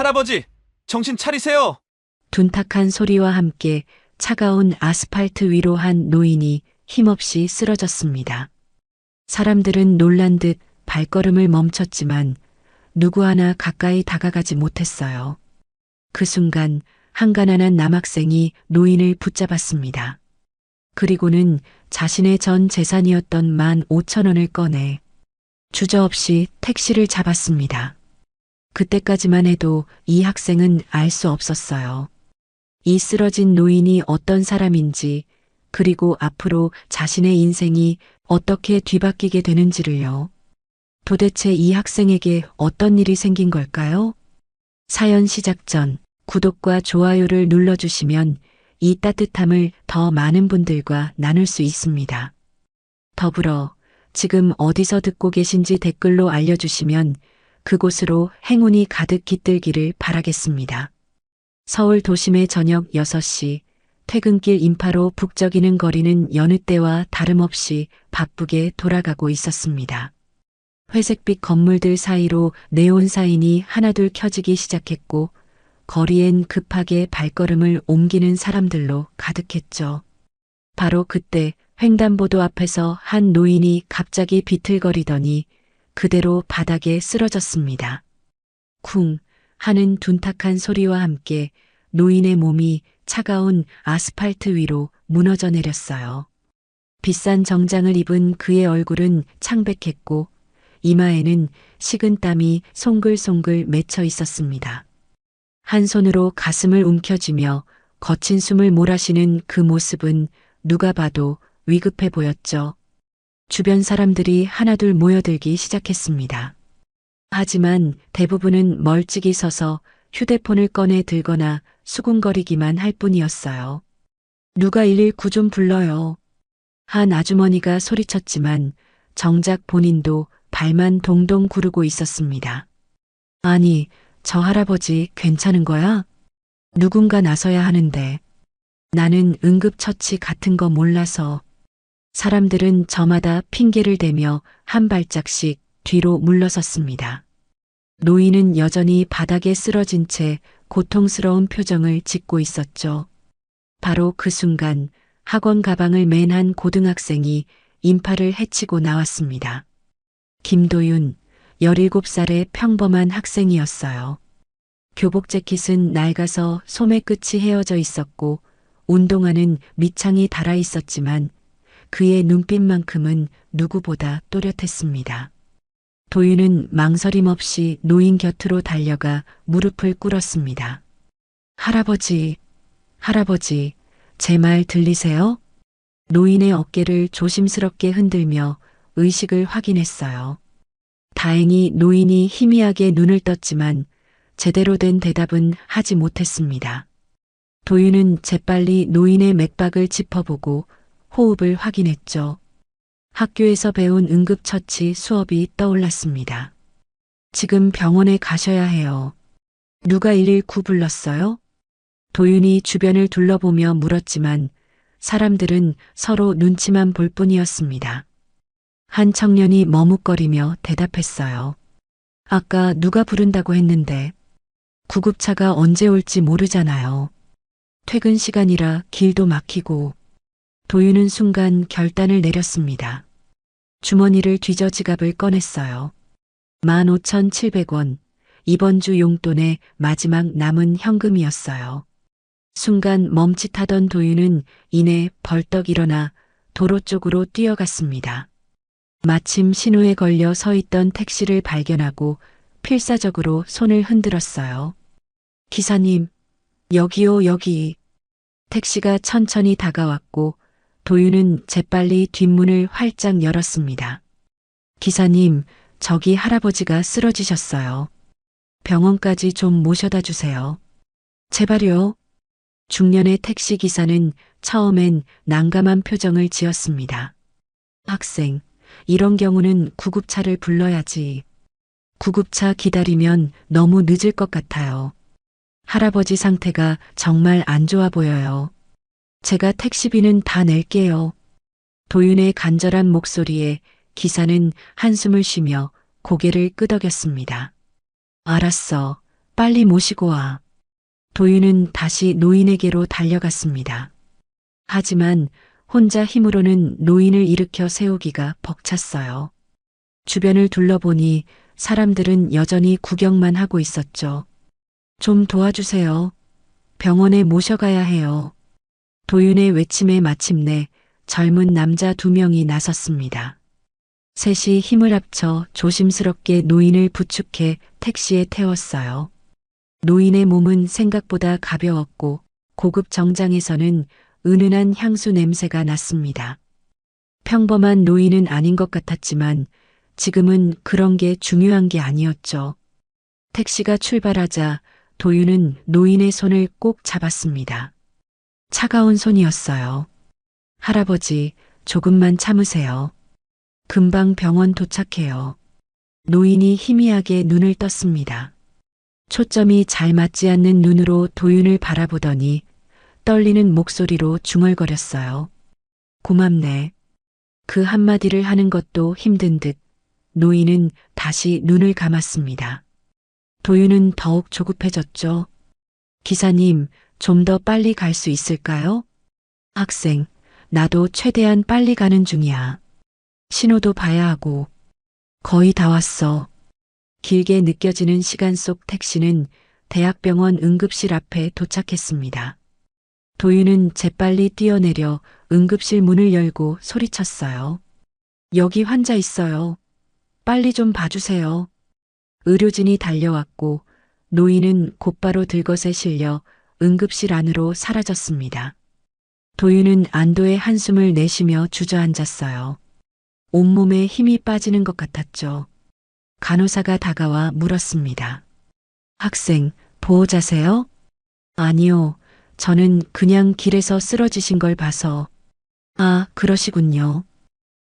할아버지, 정신 차리세요! 둔탁한 소리와 함께 차가운 아스팔트 위로 한 노인이 힘없이 쓰러졌습니다. 사람들은 놀란 듯 발걸음을 멈췄지만 누구 하나 가까이 다가가지 못했어요. 그 순간 한 가난한 남학생이 노인을 붙잡았습니다. 그리고는 자신의 전 재산이었던 15,000원을 꺼내 주저없이 택시를 잡았습니다. 그때까지만 해도 이 학생은 알 수 없었어요. 이 쓰러진 노인이 어떤 사람인지, 그리고 앞으로 자신의 인생이 어떻게 뒤바뀌게 되는지를요. 도대체 이 학생에게 어떤 일이 생긴 걸까요? 사연 시작 전 구독과 좋아요를 눌러주시면 이 따뜻함을 더 많은 분들과 나눌 수 있습니다. 더불어 지금 어디서 듣고 계신지 댓글로 알려주시면 그곳으로 행운이 가득 깃들기를 바라겠습니다. 서울 도심의 저녁 6시, 퇴근길 인파로 북적이는 거리는 여느 때와 다름없이 바쁘게 돌아가고 있었습니다. 회색빛 건물들 사이로 네온 사인이 하나둘 켜지기 시작했고, 거리엔 급하게 발걸음을 옮기는 사람들로 가득했죠. 바로 그때 횡단보도 앞에서 한 노인이 갑자기 비틀거리더니 그대로 바닥에 쓰러졌습니다. 쿵 하는 둔탁한 소리와 함께 노인의 몸이 차가운 아스팔트 위로 무너져 내렸어요. 비싼 정장을 입은 그의 얼굴은 창백했고 이마에는 식은 땀이 송글송글 맺혀 있었습니다. 한 손으로 가슴을 움켜쥐며 거친 숨을 몰아쉬는 그 모습은 누가 봐도 위급해 보였죠. 주변 사람들이 하나둘 모여들기 시작했습니다. 하지만 대부분은 멀찍이 서서 휴대폰을 꺼내 들거나 수군거리기만 할 뿐이었어요. 누가 119 좀 불러요. 한 아주머니가 소리쳤지만 정작 본인도 발만 동동 구르고 있었습니다. 아니, 저 할아버지 괜찮은 거야? 누군가 나서야 하는데. 나는 응급처치 같은 거 몰라서. 사람들은 저마다 핑계를 대며 한 발짝씩 뒤로 물러섰습니다. 노인은 여전히 바닥에 쓰러진 채 고통스러운 표정을 짓고 있었죠. 바로 그 순간 학원 가방을 맨 한 고등학생이 인파를 헤치고 나왔습니다. 김도윤, 17살의 평범한 학생이었어요. 교복 재킷은 낡아서 소매 끝이 헤어져 있었고 운동화는 밑창이 달아 있었지만 그의 눈빛만큼은 누구보다 또렷했습니다. 도윤은 망설임 없이 노인 곁으로 달려가 무릎을 꿇었습니다. 할아버지, 할아버지, 제 말 들리세요? 노인의 어깨를 조심스럽게 흔들며 의식을 확인했어요. 다행히 노인이 희미하게 눈을 떴지만 제대로 된 대답은 하지 못했습니다. 도윤은 재빨리 노인의 맥박을 짚어보고 호흡을 확인했죠. 학교에서 배운 응급처치 수업이 떠올랐습니다. 지금 병원에 가셔야 해요. 누가 119 불렀어요? 도윤이 주변을 둘러보며 물었지만 사람들은 서로 눈치만 볼 뿐이었습니다. 한 청년이 머뭇거리며 대답했어요. 아까 누가 부른다고 했는데 구급차가 언제 올지 모르잖아요. 퇴근 시간이라 길도 막히고. 도윤은 순간 결단을 내렸습니다. 주머니를 뒤져 지갑을 꺼냈어요. 15,700원, 이번 주 용돈의 마지막 남은 현금이었어요. 순간 멈칫하던 도윤은 이내 벌떡 일어나 도로 쪽으로 뛰어갔습니다. 마침 신호에 걸려 서 있던 택시를 발견하고 필사적으로 손을 흔들었어요. 기사님, 여기요, 여기. 택시가 천천히 다가왔고 도윤은 재빨리 뒷문을 활짝 열었습니다. 기사님, 저기 할아버지가 쓰러지셨어요. 병원까지 좀 모셔다 주세요. 제발요. 중년의 택시 기사는 처음엔 난감한 표정을 지었습니다. 학생, 이런 경우는 구급차를 불러야지. 구급차 기다리면 너무 늦을 것 같아요. 할아버지 상태가 정말 안 좋아 보여요. 제가 택시비는 다 낼게요. 도윤의 간절한 목소리에 기사는 한숨을 쉬며 고개를 끄덕였습니다. 알았어. 빨리 모시고 와. 도윤은 다시 노인에게로 달려갔습니다. 하지만 혼자 힘으로는 노인을 일으켜 세우기가 벅찼어요. 주변을 둘러보니 사람들은 여전히 구경만 하고 있었죠. 좀 도와주세요. 병원에 모셔가야 해요. 도윤의 외침에 마침내 젊은 남자 2명이 나섰습니다. 셋이 힘을 합쳐 조심스럽게 노인을 부축해 택시에 태웠어요. 노인의 몸은 생각보다 가벼웠고 고급 정장에서는 은은한 향수 냄새가 났습니다. 평범한 노인은 아닌 것 같았지만 지금은 그런 게 중요한 게 아니었죠. 택시가 출발하자 도윤은 노인의 손을 꼭 잡았습니다. 차가운 손이었어요. 할아버지, 조금만 참으세요. 금방 병원 도착해요. 노인이 희미하게 눈을 떴습니다. 초점이 잘 맞지 않는 눈으로 도윤을 바라보더니 떨리는 목소리로 중얼거렸어요. 고맙네. 그 한마디를 하는 것도 힘든 듯 노인은 다시 눈을 감았습니다. 도윤은 더욱 조급해졌죠. 기사님, 좀 더 빨리 갈 수 있을까요? 학생, 나도 최대한 빨리 가는 중이야. 신호도 봐야 하고. 거의 다 왔어. 길게 느껴지는 시간 속 택시는 대학병원 응급실 앞에 도착했습니다. 도윤은 재빨리 뛰어내려 응급실 문을 열고 소리쳤어요. 여기 환자 있어요. 빨리 좀 봐주세요. 의료진이 달려왔고 노인은 곧바로 들것에 실려 응급실 안으로 사라졌습니다. 도윤은 안도의 한숨을 내쉬며 주저앉았어요. 온몸에 힘이 빠지는 것 같았죠. 간호사가 다가와 물었습니다. 학생, 보호자세요? 아니요. 저는 그냥 길에서 쓰러지신 걸 봐서. 아, 그러시군요.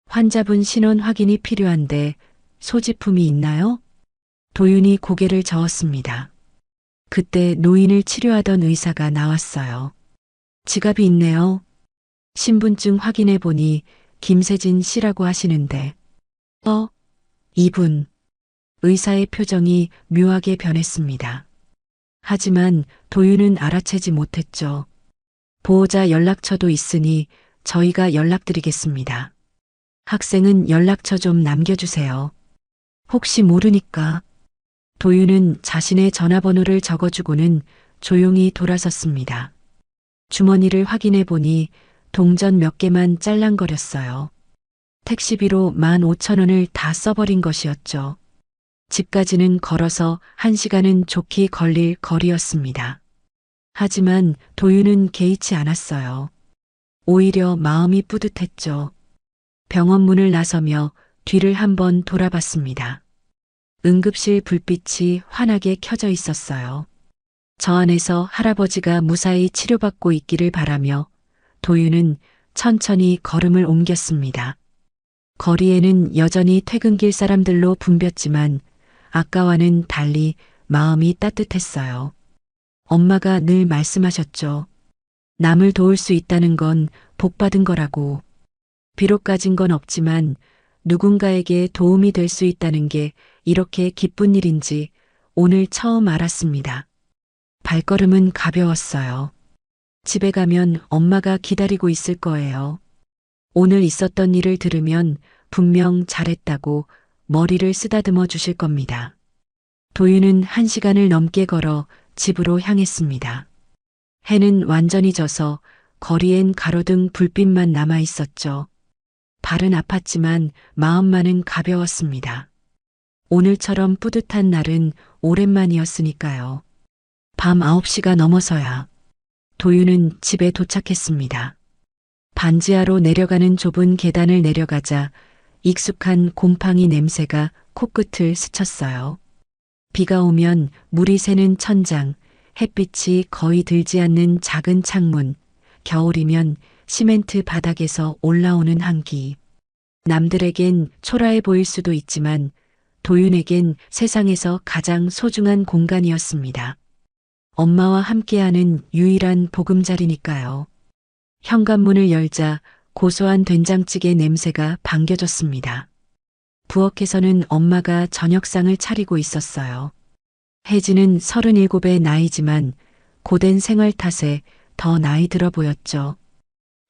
환자분 신원 확인이 필요한데 소지품이 있나요? 도윤이 고개를 저었습니다. 그때 노인을 치료하던 의사가 나왔어요. 지갑이 있네요. 신분증 확인해 보니 김세진 씨라고 하시는데. 이분. 의사의 표정이 묘하게 변했습니다. 하지만 도윤은 알아채지 못했죠. 보호자 연락처도 있으니 저희가 연락드리겠습니다. 학생은 연락처 좀 남겨주세요. 혹시 모르니까. 도윤은 자신의 전화번호를 적어주고는 조용히 돌아섰습니다. 주머니를 확인해 보니 동전 몇 개만 짤랑거렸어요. 택시비로 15,000원을 다 써버린 것이었죠. 집까지는 걸어서 1시간은 좋게 걸릴 거리였습니다. 하지만 도윤은 개의치 않았어요. 오히려 마음이 뿌듯했죠. 병원 문을 나서며 뒤를 한번 돌아봤습니다. 응급실 불빛이 환하게 켜져 있었어요. 저 안에서 할아버지가 무사히 치료받고 있기를 바라며 도윤은 천천히 걸음을 옮겼습니다. 거리에는 여전히 퇴근길 사람들로 붐볐지만 아까와는 달리 마음이 따뜻했어요. 엄마가 늘 말씀하셨죠. 남을 도울 수 있다는 건 복받은 거라고. 비록 가진 건 없지만 누군가에게 도움이 될 수 있다는 게 이렇게 기쁜 일인지 오늘 처음 알았습니다. 발걸음은 가벼웠어요. 집에 가면 엄마가 기다리고 있을 거예요. 오늘 있었던 일을 들으면 분명 잘했다고 머리를 쓰다듬어 주실 겁니다. 도윤은 1시간을 넘게 걸어 집으로 향했습니다. 해는 완전히 져서 거리엔 가로등 불빛만 남아 있었죠. 발은 아팠지만 마음만은 가벼웠습니다. 오늘처럼 뿌듯한 날은 오랜만이었으니까요. 밤 9시가 넘어서야 도윤은 집에 도착했습니다. 반지하로 내려가는 좁은 계단을 내려가자 익숙한 곰팡이 냄새가 코끝을 스쳤어요. 비가 오면 물이 새는 천장, 햇빛이 거의 들지 않는 작은 창문, 겨울이면 시멘트 바닥에서 올라오는 한기. 남들에겐 초라해 보일 수도 있지만 도윤에겐 세상에서 가장 소중한 공간이었습니다. 엄마와 함께하는 유일한 보금자리니까요. 현관문을 열자 고소한 된장찌개 냄새가 반겨졌습니다. 부엌에서는 엄마가 저녁상을 차리고 있었어요. 혜진은 37의 나이지만 고된 생활 탓에 더 나이 들어 보였죠.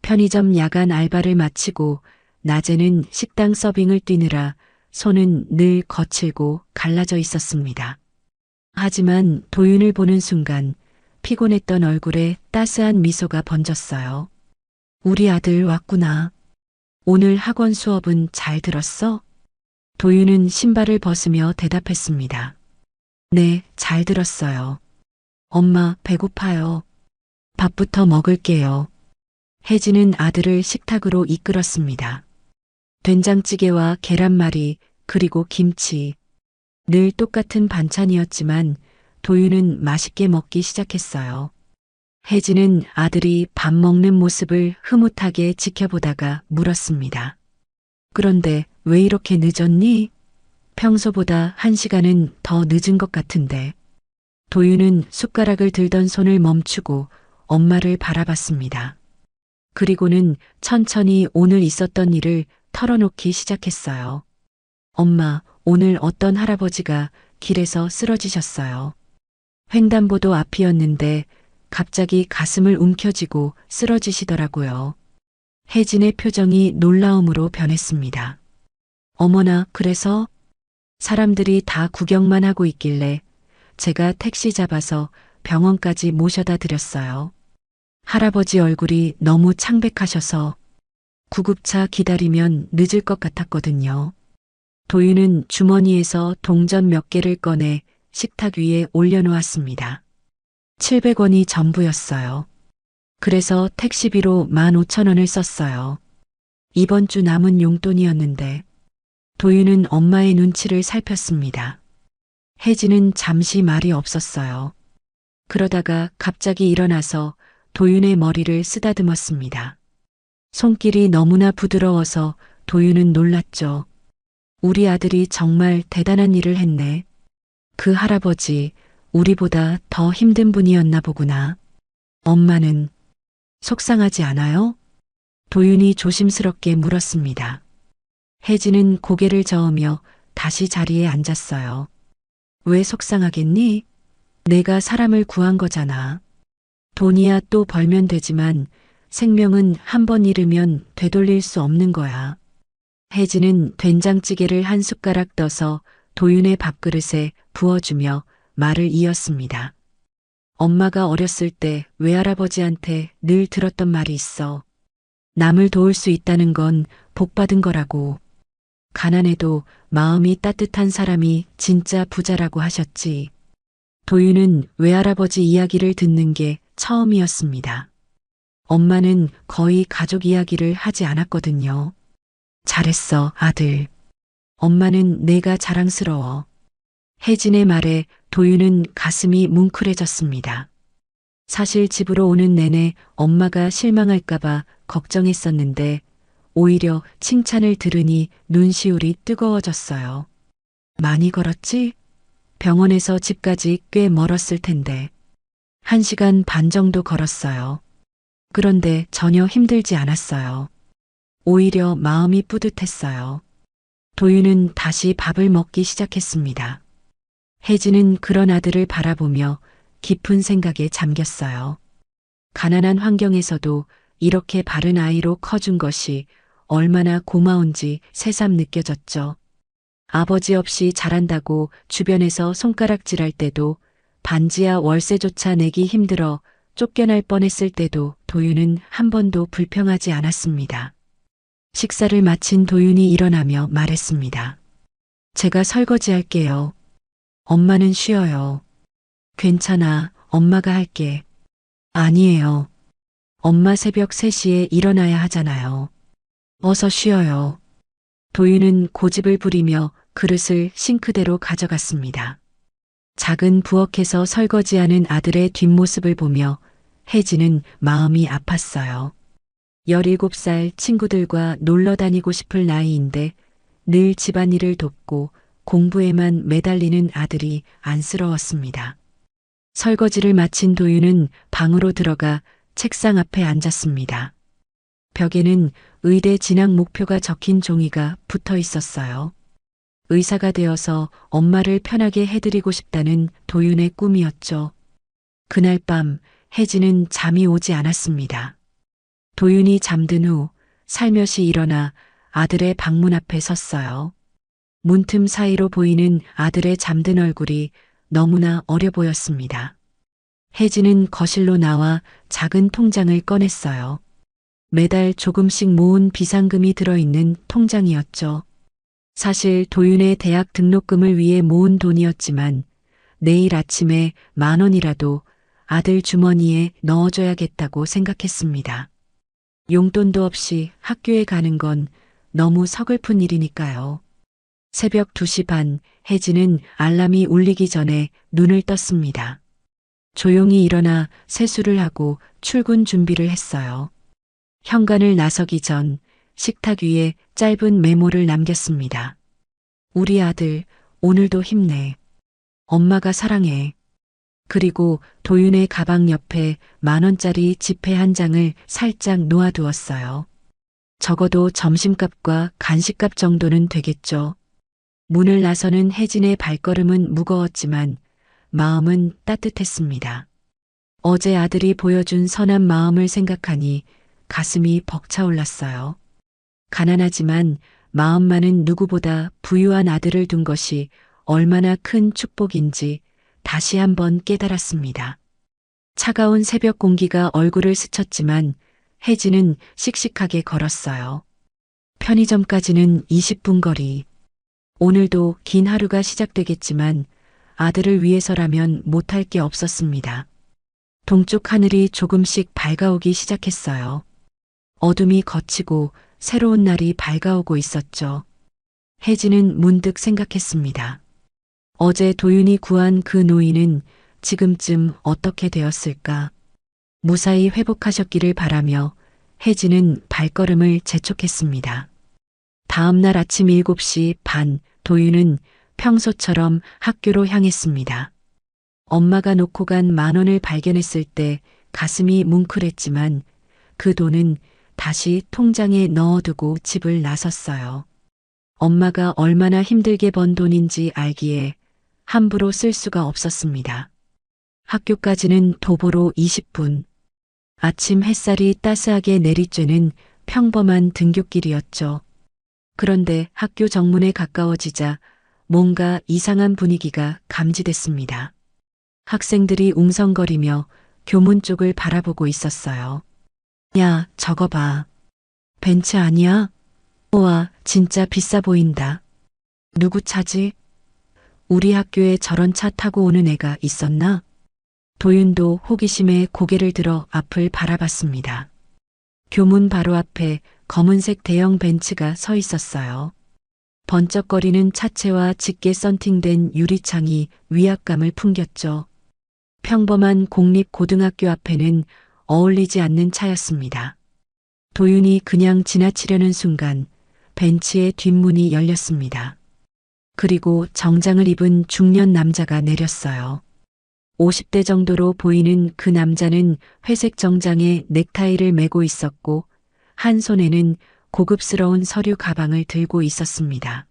편의점 야간 알바를 마치고 낮에는 식당 서빙을 뛰느라 손은 늘 거칠고 갈라져 있었습니다. 하지만 도윤을 보는 순간 피곤했던 얼굴에 따스한 미소가 번졌어요. 우리 아들 왔구나. 오늘 학원 수업은 잘 들었어? 도윤은 신발을 벗으며 대답했습니다. 네, 잘 들었어요. 엄마, 배고파요. 밥부터 먹을게요. 혜진은 아들을 식탁으로 이끌었습니다. 된장찌개와 계란말이, 그리고 김치. 늘 똑같은 반찬이었지만 도윤은 맛있게 먹기 시작했어요. 혜진은 아들이 밥 먹는 모습을 흐뭇하게 지켜보다가 물었습니다. 그런데 왜 이렇게 늦었니? 평소보다 1시간은 더 늦은 것 같은데. 도윤은 숟가락을 들던 손을 멈추고 엄마를 바라봤습니다. 그리고는 천천히 오늘 있었던 일을 털어놓기 시작했어요. 엄마, 오늘 어떤 할아버지가 길에서 쓰러지셨어요. 횡단보도 앞이었는데 갑자기 가슴을 움켜쥐고 쓰러지시더라고요. 혜진의 표정이 놀라움으로 변했습니다. 어머나, 그래서? 사람들이 다 구경만 하고 있길래 제가 택시 잡아서 병원까지 모셔다 드렸어요. 할아버지 얼굴이 너무 창백하셔서 구급차 기다리면 늦을 것 같았거든요. 도윤은 주머니에서 동전 몇 개를 꺼내 식탁 위에 올려놓았습니다. 700원이 전부였어요. 그래서 택시비로 15,000원을 썼어요. 이번 주 남은 용돈이었는데. 도윤은 엄마의 눈치를 살폈습니다. 혜진은 잠시 말이 없었어요. 그러다가 갑자기 일어나서 도윤의 머리를 쓰다듬었습니다. 손길이 너무나 부드러워서 도윤은 놀랐죠. 우리 아들이 정말 대단한 일을 했네. 그 할아버지, 우리보다 더 힘든 분이었나 보구나. 엄마는 속상하지 않아요? 도윤이 조심스럽게 물었습니다. 혜진은 고개를 저으며 다시 자리에 앉았어요. 왜 속상하겠니? 내가 사람을 구한 거잖아. 돈이야 또 벌면 되지만 생명은 한 번 잃으면 되돌릴 수 없는 거야. 혜진은 된장찌개를 한 숟가락 떠서 도윤의 밥그릇에 부어주며 말을 이었습니다. 엄마가 어렸을 때 외할아버지한테 늘 들었던 말이 있어. 남을 도울 수 있다는 건 복받은 거라고. 가난해도 마음이 따뜻한 사람이 진짜 부자라고 하셨지. 도윤은 외할아버지 이야기를 듣는 게 처음이었습니다. 엄마는 거의 가족 이야기를 하지 않았거든요. 잘했어, 아들. 엄마는 내가 자랑스러워. 혜진의 말에 도윤은 가슴이 뭉클해졌습니다. 사실 집으로 오는 내내 엄마가 실망할까봐 걱정했었는데 오히려 칭찬을 들으니 눈시울이 뜨거워졌어요. 많이 걸었지? 병원에서 집까지 꽤 멀었을 텐데. 1시간 반 정도 걸었어요. 그런데 전혀 힘들지 않았어요. 오히려 마음이 뿌듯했어요. 도윤은 다시 밥을 먹기 시작했습니다. 혜진은 그런 아들을 바라보며 깊은 생각에 잠겼어요. 가난한 환경에서도 이렇게 바른 아이로 커준 것이 얼마나 고마운지 새삼 느껴졌죠. 아버지 없이 자란다고 주변에서 손가락질할 때도 반지하 월세조차 내기 힘들어 쫓겨날 뻔했을 때도 도윤은 한 번도 불평하지 않았습니다. 식사를 마친 도윤이 일어나며 말했습니다. 제가 설거지할게요. 엄마는 쉬어요. 괜찮아, 엄마가 할게. 아니에요. 엄마 새벽 3시에 일어나야 하잖아요. 어서 쉬어요. 도윤은 고집을 부리며 그릇을 싱크대로 가져갔습니다. 작은 부엌에서 설거지하는 아들의 뒷모습을 보며 혜진은 마음이 아팠어요. 17살 친구들과 놀러 다니고 싶을 나이인데 늘 집안일을 돕고 공부에만 매달리는 아들이 안쓰러웠습니다. 설거지를 마친 도윤은 방으로 들어가 책상 앞에 앉았습니다. 벽에는 의대 진학 목표가 적힌 종이가 붙어 있었어요. 의사가 되어서 엄마를 편하게 해드리고 싶다는 도윤의 꿈이었죠. 그날 밤 혜진은 잠이 오지 않았습니다. 도윤이 잠든 후 살며시 일어나 아들의 방문 앞에 섰어요. 문틈 사이로 보이는 아들의 잠든 얼굴이 너무나 어려 보였습니다. 혜진은 거실로 나와 작은 통장을 꺼냈어요. 매달 조금씩 모은 비상금이 들어있는 통장이었죠. 사실 도윤의 대학 등록금을 위해 모은 돈이었지만 내일 아침에 10,000원이라도 아들 주머니에 넣어줘야겠다고 생각했습니다. 용돈도 없이 학교에 가는 건 너무 서글픈 일이니까요. 새벽 2시 반, 혜진은 알람이 울리기 전에 눈을 떴습니다. 조용히 일어나 세수를 하고 출근 준비를 했어요. 현관을 나서기 전 식탁 위에 짧은 메모를 남겼습니다. 우리 아들, 오늘도 힘내. 엄마가 사랑해. 그리고 도윤의 가방 옆에 10,000원짜리 지폐 한 장을 살짝 놓아두었어요. 적어도 점심값과 간식값 정도는 되겠죠. 문을 나서는 혜진의 발걸음은 무거웠지만 마음은 따뜻했습니다. 어제 아들이 보여준 선한 마음을 생각하니 가슴이 벅차올랐어요. 가난하지만 마음만은 누구보다 부유한 아들을 둔 것이 얼마나 큰 축복인지 다시 한번 깨달았습니다. 차가운 새벽 공기가 얼굴을 스쳤지만 혜진은 씩씩하게 걸었어요. 편의점까지는 20분 거리. 오늘도 긴 하루가 시작되겠지만 아들을 위해서라면 못할 게 없었습니다. 동쪽 하늘이 조금씩 밝아오기 시작했어요. 어둠이 걷히고 새로운 날이 밝아오고 있었죠. 혜진은 문득 생각했습니다. 어제 도윤이 구한 그 노인은 지금쯤 어떻게 되었을까? 무사히 회복하셨기를 바라며 혜진은 발걸음을 재촉했습니다. 다음 날 아침 7시 반, 도윤은 평소처럼 학교로 향했습니다. 엄마가 놓고 간 10,000원을 발견했을 때 가슴이 뭉클했지만 그 돈은 다시 통장에 넣어두고 집을 나섰어요. 엄마가 얼마나 힘들게 번 돈인지 알기에 함부로 쓸 수가 없었습니다. 학교까지는 도보로 20분. 아침 햇살이 따스하게 내리쬐는 평범한 등굣길이었죠. 그런데 학교 정문에 가까워지자 뭔가 이상한 분위기가 감지됐습니다. 학생들이 웅성거리며 교문 쪽을 바라보고 있었어요. 야, 저거 봐. 벤츠 아니야? 우와, 진짜 비싸 보인다. 누구 차지? 우리 학교에 저런 차 타고 오는 애가 있었나? 도윤도 호기심에 고개를 들어 앞을 바라봤습니다. 교문 바로 앞에 검은색 대형 벤츠가 서 있었어요. 번쩍거리는 차체와 짙게 썬팅된 유리창이 위압감을 풍겼죠. 평범한 공립고등학교 앞에는 어울리지 않는 차였습니다. 도윤이 그냥 지나치려는 순간 벤츠의 뒷문이 열렸습니다. 그리고 정장을 입은 중년 남자가 내렸어요. 50대 정도로 보이는 그 남자는 회색 정장에 넥타이를 메고 있었고 한 손에는 고급스러운 서류 가방을 들고 있었습니다.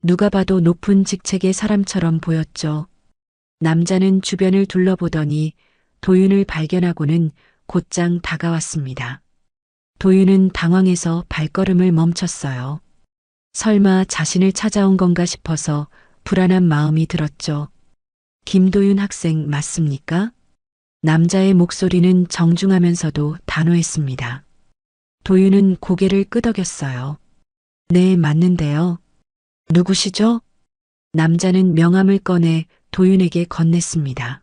누가 봐도 높은 직책의 사람처럼 보였죠. 남자는 주변을 둘러보더니 도윤을 발견하고는 곧장 다가왔습니다. 도윤은 당황해서 발걸음을 멈췄어요. 설마 자신을 찾아온 건가 싶어서 불안한 마음이 들었죠. 김도윤 학생 맞습니까? 남자의 목소리는 정중하면서도 단호했습니다. 도윤은 고개를 끄덕였어요. 네, 맞는데요. 누구시죠? 남자는 명함을 꺼내 도윤에게 건넸습니다.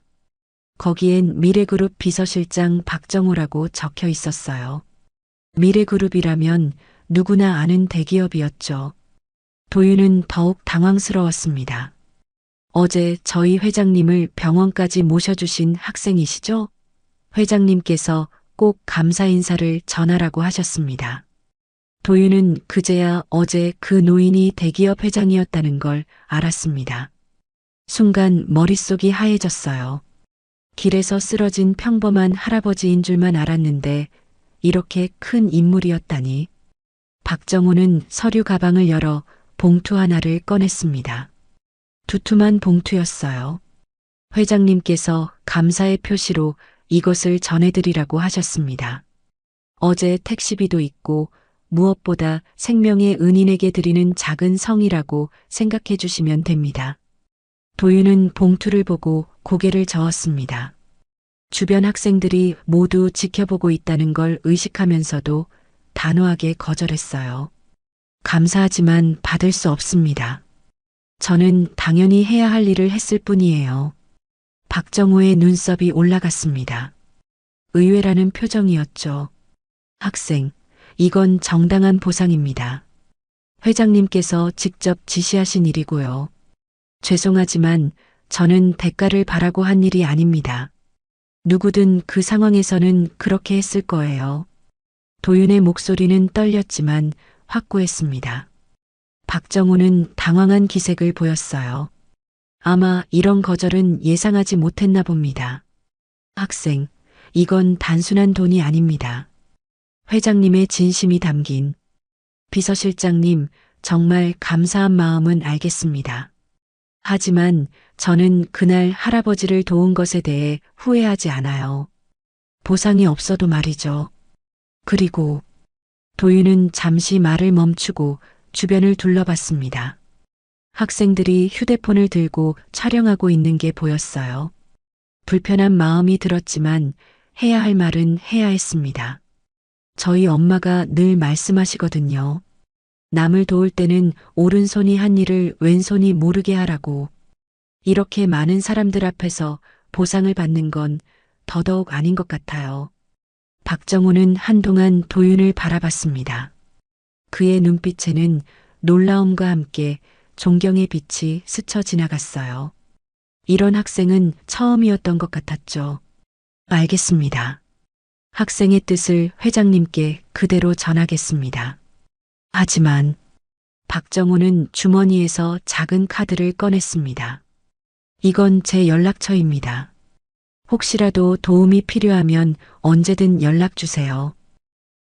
거기엔 미래그룹 비서실장 박정호라고 적혀 있었어요. 미래그룹이라면 누구나 아는 대기업이었죠. 도윤은 더욱 당황스러웠습니다. 어제 저희 회장님을 병원까지 모셔주신 학생이시죠? 회장님께서 꼭 감사 인사를 전하라고 하셨습니다. 도윤은 그제야 어제 그 노인이 대기업 회장이었다는 걸 알았습니다. 순간 머릿속이 하얘졌어요. 길에서 쓰러진 평범한 할아버지인 줄만 알았는데 이렇게 큰 인물이었다니. 박정호는 서류 가방을 열어 봉투 하나를 꺼냈습니다. 두툼한 봉투였어요. 회장님께서 감사의 표시로 이것을 전해드리라고 하셨습니다. 어제 택시비도 있고 무엇보다 생명의 은인에게 드리는 작은 성이라고 생각해 주시면 됩니다. 도윤은 봉투를 보고 고개를 저었습니다. 주변 학생들이 모두 지켜보고 있다는 걸 의식하면서도 단호하게 거절했어요. 감사하지만 받을 수 없습니다. 저는 당연히 해야 할 일을 했을 뿐이에요. 박정호의 눈썹이 올라갔습니다. 의외라는 표정이었죠. 학생, 이건 정당한 보상입니다. 회장님께서 직접 지시하신 일이고요. 죄송하지만 저는 대가를 바라고 한 일이 아닙니다. 누구든 그 상황에서는 그렇게 했을 거예요. 도윤의 목소리는 떨렸지만 확고했습니다. 박정호는 당황한 기색을 보였어요. 아마 이런 거절은 예상하지 못했나 봅니다. 학생, 이건 단순한 돈이 아닙니다. 회장님의 진심이 담긴. 비서실장님, 정말 감사한 마음은 알겠습니다. 하지만 저는 그날 할아버지를 도운 것에 대해 후회하지 않아요. 보상이 없어도 말이죠. 그리고 도윤은 잠시 말을 멈추고 주변을 둘러봤습니다. 학생들이 휴대폰을 들고 촬영하고 있는 게 보였어요. 불편한 마음이 들었지만 해야 할 말은 해야 했습니다. 저희 엄마가 늘 말씀하시거든요. 남을 도울 때는 오른손이 한 일을 왼손이 모르게 하라고. 이렇게 많은 사람들 앞에서 보상을 받는 건 더더욱 아닌 것 같아요. 박정호는 한동안 도윤을 바라봤습니다. 그의 눈빛에는 놀라움과 함께 존경의 빛이 스쳐 지나갔어요. 이런 학생은 처음이었던 것 같았죠. 알겠습니다. 학생의 뜻을 회장님께 그대로 전하겠습니다. 하지만 박정호는 주머니에서 작은 카드를 꺼냈습니다. 이건 제 연락처입니다. 혹시라도 도움이 필요하면 언제든 연락 주세요.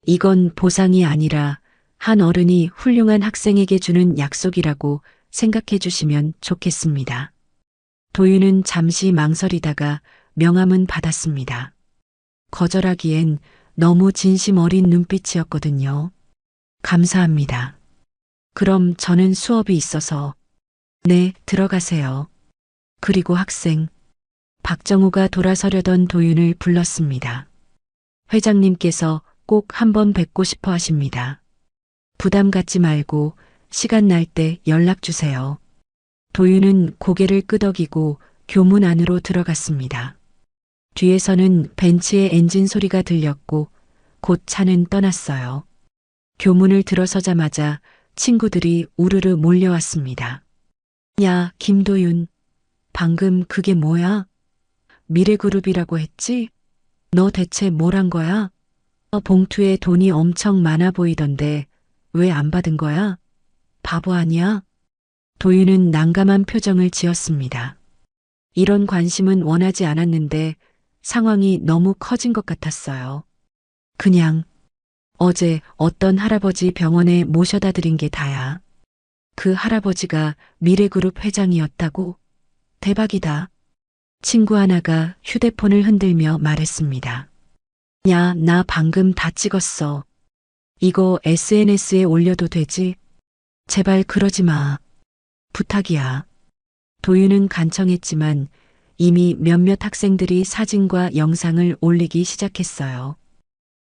이건 보상이 아니라 한 어른이 훌륭한 학생에게 주는 약속이라고 생각해 주시면 좋겠습니다. 도윤은 잠시 망설이다가 명함은 받았습니다. 거절하기엔 너무 진심 어린 눈빛이었거든요. 감사합니다. 그럼 저는 수업이 있어서. 네, 들어가세요. 그리고 학생. 박정호가 돌아서려던 도윤을 불렀습니다. 회장님께서 꼭 한번 뵙고 싶어 하십니다. 부담 갖지 말고 시간 날 때 연락 주세요. 도윤은 고개를 끄덕이고 교문 안으로 들어갔습니다. 뒤에서는 벤츠의 엔진 소리가 들렸고 곧 차는 떠났어요. 교문을 들어서자마자 친구들이 우르르 몰려왔습니다. 야, 김도윤. 방금 그게 뭐야? 미래그룹이라고 했지? 너 대체 뭘 한 거야? 봉투에 돈이 엄청 많아 보이던데 왜 안 받은 거야? 바보 아니야? 도윤은 난감한 표정을 지었습니다. 이런 관심은 원하지 않았는데 상황이 너무 커진 것 같았어요. 그냥 어제 어떤 할아버지 병원에 모셔다 드린 게 다야. 그 할아버지가 미래그룹 회장이었다고? 대박이다. 친구 하나가 휴대폰을 흔들며 말했습니다. 야, 나 방금 다 찍었어. 이거 SNS에 올려도 되지? 제발 그러지 마. 부탁이야. 도윤은 간청했지만 이미 몇몇 학생들이 사진과 영상을 올리기 시작했어요.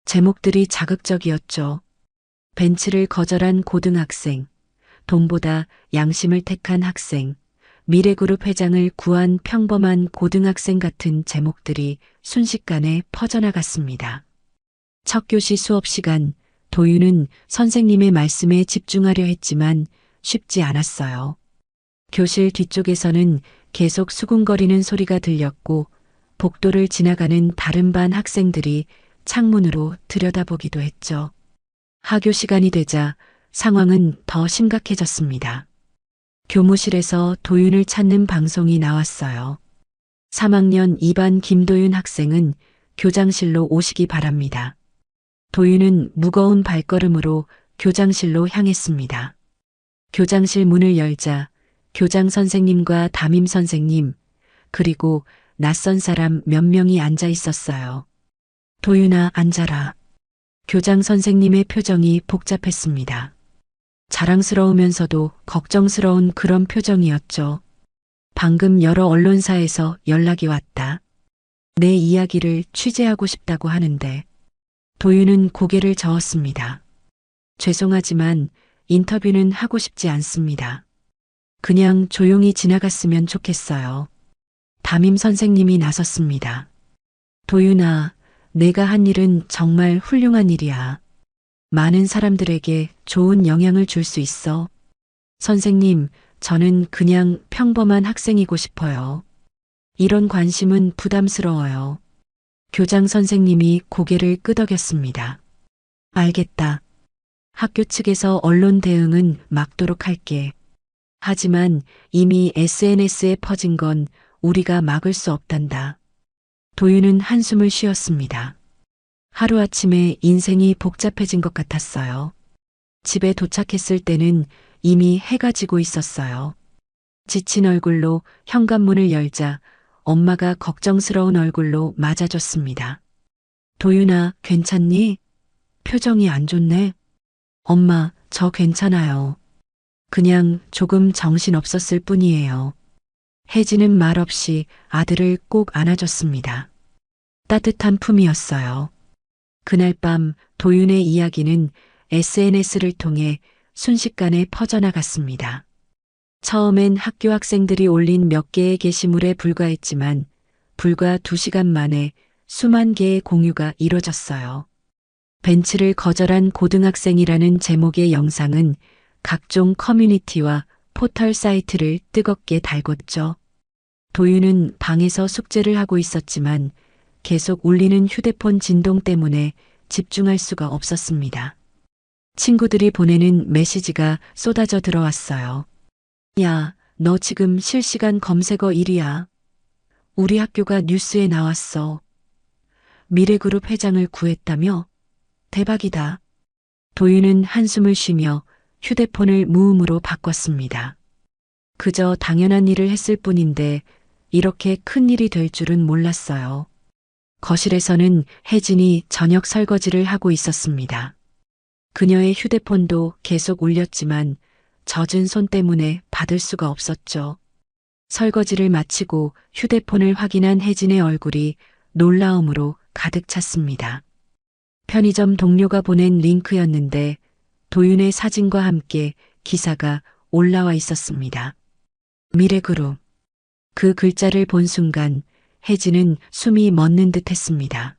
제목들이 자극적이었죠. 벤츠를 거절한 고등학생, 돈보다 양심을 택한 학생, 미래그룹 회장을 구한 평범한 고등학생 같은 제목들이 순식간에 퍼져나갔습니다. 첫 교시 수업 시간, 도윤은 선생님의 말씀에 집중하려 했지만 쉽지 않았어요. 교실 뒤쪽에서는 계속 수군거리는 소리가 들렸고 복도를 지나가는 다른 반 학생들이 창문으로 들여다보기도 했죠. 하교 시간이 되자 상황은 더 심각해졌습니다. 교무실에서 도윤을 찾는 방송이 나왔어요. 3학년 2반 김도윤 학생은 교장실로 오시기 바랍니다. 도윤은 무거운 발걸음으로 교장실로 향했습니다. 교장실 문을 열자 교장 선생님과 담임 선생님, 그리고 낯선 사람 몇 명이 앉아 있었어요. 도윤아, 앉아라. 교장 선생님의 표정이 복잡했습니다. 자랑스러우면서도 걱정스러운 그런 표정이었죠. 방금 여러 언론사에서 연락이 왔다. 내 이야기를 취재하고 싶다고 하는데. 도윤은 고개를 저었습니다. 죄송하지만 인터뷰는 하고 싶지 않습니다. 그냥 조용히 지나갔으면 좋겠어요. 담임 선생님이 나섰습니다. 도윤아, 내가 한 일은 정말 훌륭한 일이야. 많은 사람들에게 좋은 영향을 줄 수 있어. 선생님, 저는 그냥 평범한 학생이고 싶어요. 이런 관심은 부담스러워요. 교장 선생님이 고개를 끄덕였습니다. 알겠다. 학교 측에서 언론 대응은 막도록 할게. 하지만 이미 SNS에 퍼진 건 우리가 막을 수 없단다. 도윤은 한숨을 쉬었습니다. 하루아침에 인생이 복잡해진 것 같았어요. 집에 도착했을 때는 이미 해가 지고 있었어요. 지친 얼굴로 현관문을 열자 엄마가 걱정스러운 얼굴로 맞아줬습니다. 도윤아, 괜찮니? 표정이 안 좋네. 엄마, 저 괜찮아요. 그냥 조금 정신 없었을 뿐이에요. 혜진은 말없이 아들을 꼭 안아줬습니다. 따뜻한 품이었어요. 그날 밤 도윤의 이야기는 SNS를 통해 순식간에 퍼져나갔습니다. 처음엔 학교 학생들이 올린 몇 개의 게시물에 불과했지만 불과 2시간 만에 수만 개의 공유가 이뤄졌어요. 벤츠를 거절한 고등학생이라는 제목의 영상은 각종 커뮤니티와 포털 사이트를 뜨겁게 달궜죠. 도윤은 방에서 숙제를 하고 있었지만 계속 울리는 휴대폰 진동 때문에 집중할 수가 없었습니다. 친구들이 보내는 메시지가 쏟아져 들어왔어요. 야, 너 지금 실시간 검색어 1위야. 우리 학교가 뉴스에 나왔어. 미래그룹 회장을 구했다며? 대박이다. 도윤은 한숨을 쉬며 휴대폰을 무음으로 바꿨습니다. 그저 당연한 일을 했을 뿐인데 이렇게 큰 일이 될 줄은 몰랐어요. 거실에서는 혜진이 저녁 설거지를 하고 있었습니다. 그녀의 휴대폰도 계속 울렸지만 젖은 손 때문에 받을 수가 없었죠. 설거지를 마치고 휴대폰을 확인한 혜진의 얼굴이 놀라움으로 가득 찼습니다. 편의점 동료가 보낸 링크였는데 도윤의 사진과 함께 기사가 올라와 있었습니다. 미래그룹. 그 글자를 본 순간 혜진은 숨이 멎는 듯 했습니다.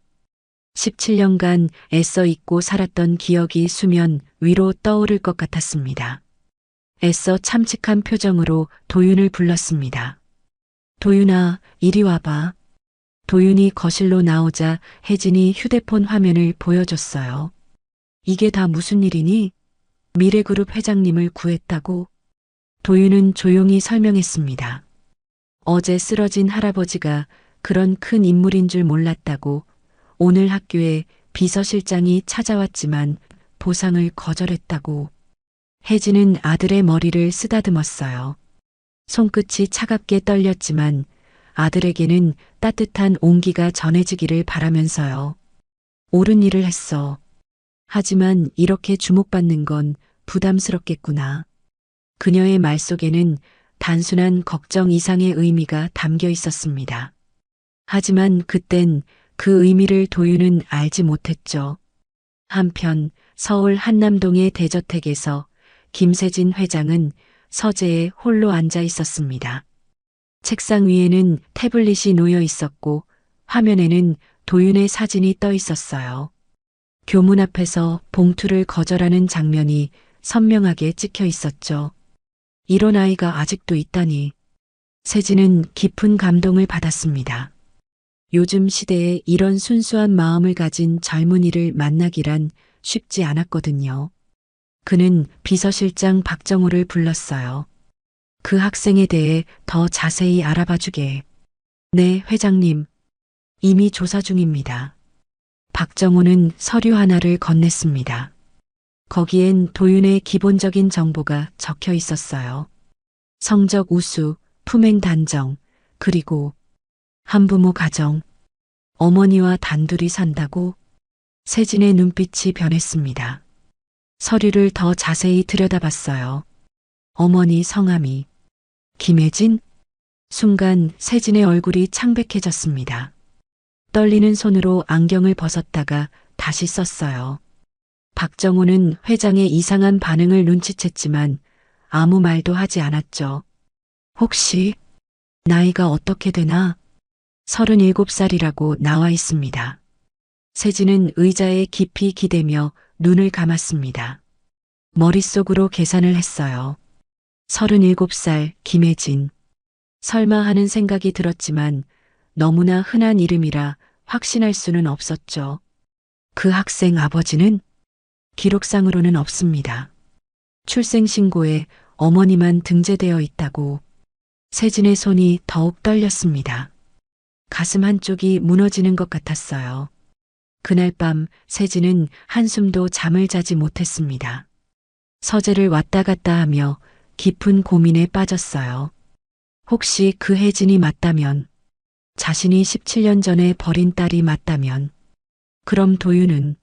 17년간 애써 잊고 살았던 기억이 수면 위로 떠오를 것 같았습니다. 애써 참직한 표정으로 도윤을 불렀습니다. 도윤아, 이리 와봐. 도윤이 거실로 나오자 혜진이 휴대폰 화면을 보여줬어요. 이게 다 무슨 일이니? 미래그룹 회장님을 구했다고? 도윤은 조용히 설명했습니다. 어제 쓰러진 할아버지가 그런 큰 인물인 줄 몰랐다고. 오늘 학교에 비서실장이 찾아왔지만 보상을 거절했다고. 혜진은 아들의 머리를 쓰다듬었어요. 손끝이 차갑게 떨렸지만 아들에게는 따뜻한 온기가 전해지기를 바라면서요. 옳은 일을 했어. 하지만 이렇게 주목받는 건 부담스럽겠구나. 그녀의 말 속에는 단순한 걱정 이상의 의미가 담겨 있었습니다. 하지만 그땐 그 의미를 도윤은 알지 못했죠. 한편 서울 한남동의 대저택에서 김세진 회장은 서재에 홀로 앉아 있었습니다. 책상 위에는 태블릿이 놓여 있었고 화면에는 도윤의 사진이 떠 있었어요. 교문 앞에서 봉투를 거절하는 장면이 선명하게 찍혀 있었죠. 이런 아이가 아직도 있다니. 세진은 깊은 감동을 받았습니다. 요즘 시대에 이런 순수한 마음을 가진 젊은이를 만나기란 쉽지 않았거든요. 그는 비서실장 박정호를 불렀어요. 그 학생에 대해 더 자세히 알아봐 주게. 네, 회장님. 이미 조사 중입니다. 박정호는 서류 하나를 건넸습니다. 거기엔 도윤의 기본적인 정보가 적혀 있었어요. 성적 우수, 품행 단정, 그리고 한부모 가정, 어머니와 단둘이 산다고. 세진의 눈빛이 변했습니다. 서류를 더 자세히 들여다봤어요. 어머니 성함이 김혜진? 순간 세진의 얼굴이 창백해졌습니다. 떨리는 손으로 안경을 벗었다가 다시 썼어요. 박정호는 회장의 이상한 반응을 눈치챘지만 아무 말도 하지 않았죠. 혹시 나이가 어떻게 되나? 37살이라고 나와 있습니다. 세진은 의자에 깊이 기대며 눈을 감았습니다. 머릿속으로 계산을 했어요. 37살 김혜진. 설마 하는 생각이 들었지만 너무나 흔한 이름이라 확신할 수는 없었죠. 그 학생 아버지는 기록상으로는 없습니다. 출생신고에 어머니만 등재되어 있다고. 세진의 손이 더욱 떨렸습니다. 가슴 한쪽이 무너지는 것 같았어요. 그날 밤 세진은 한숨도 잠을 자지 못했습니다. 서재를 왔다 갔다 하며 깊은 고민에 빠졌어요. 혹시 그 혜진이 맞다면, 자신이 17년 전에 버린 딸이 맞다면, 그럼 도윤은?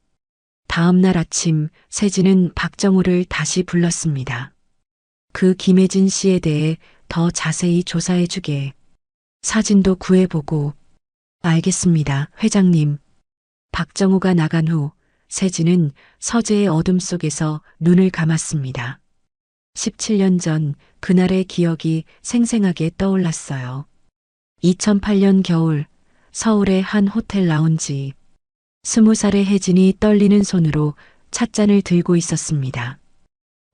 다음 날 아침 세진은 박정우를 다시 불렀습니다. 그 김혜진 씨에 대해 더 자세히 조사해 주게. 사진도 구해보고. 알겠습니다, 회장님. 박정우가 나간 후 세진은 서재의 어둠 속에서 눈을 감았습니다. 17년 전 그날의 기억이 생생하게 떠올랐어요. 2008년 겨울 서울의 한 호텔 라운지. 20살의 혜진이 떨리는 손으로 찻잔을 들고 있었습니다.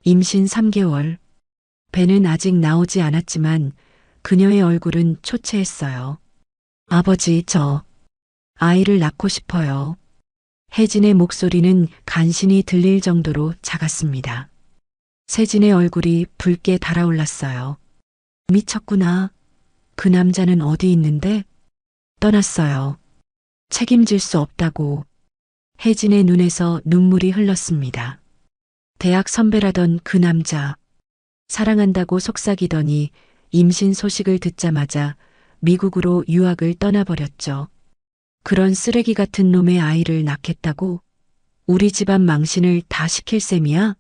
임신 3개월. 배는 아직 나오지 않았지만 그녀의 얼굴은 초췌했어요. 아버지, 저 아이를 낳고 싶어요. 혜진의 목소리는 간신히 들릴 정도로 작았습니다. 세진의 얼굴이 붉게 달아올랐어요. 미쳤구나. 그 남자는 어디 있는데? 떠났어요. 책임질 수 없다고. 혜진의 눈에서 눈물이 흘렀습니다. 대학 선배라던 그 남자. 사랑한다고 속삭이더니 임신 소식을 듣자마자 미국으로 유학을 떠나버렸죠. 그런 쓰레기 같은 놈의 아이를 낳겠다고? 우리 집안 망신을 다 시킬 셈이야?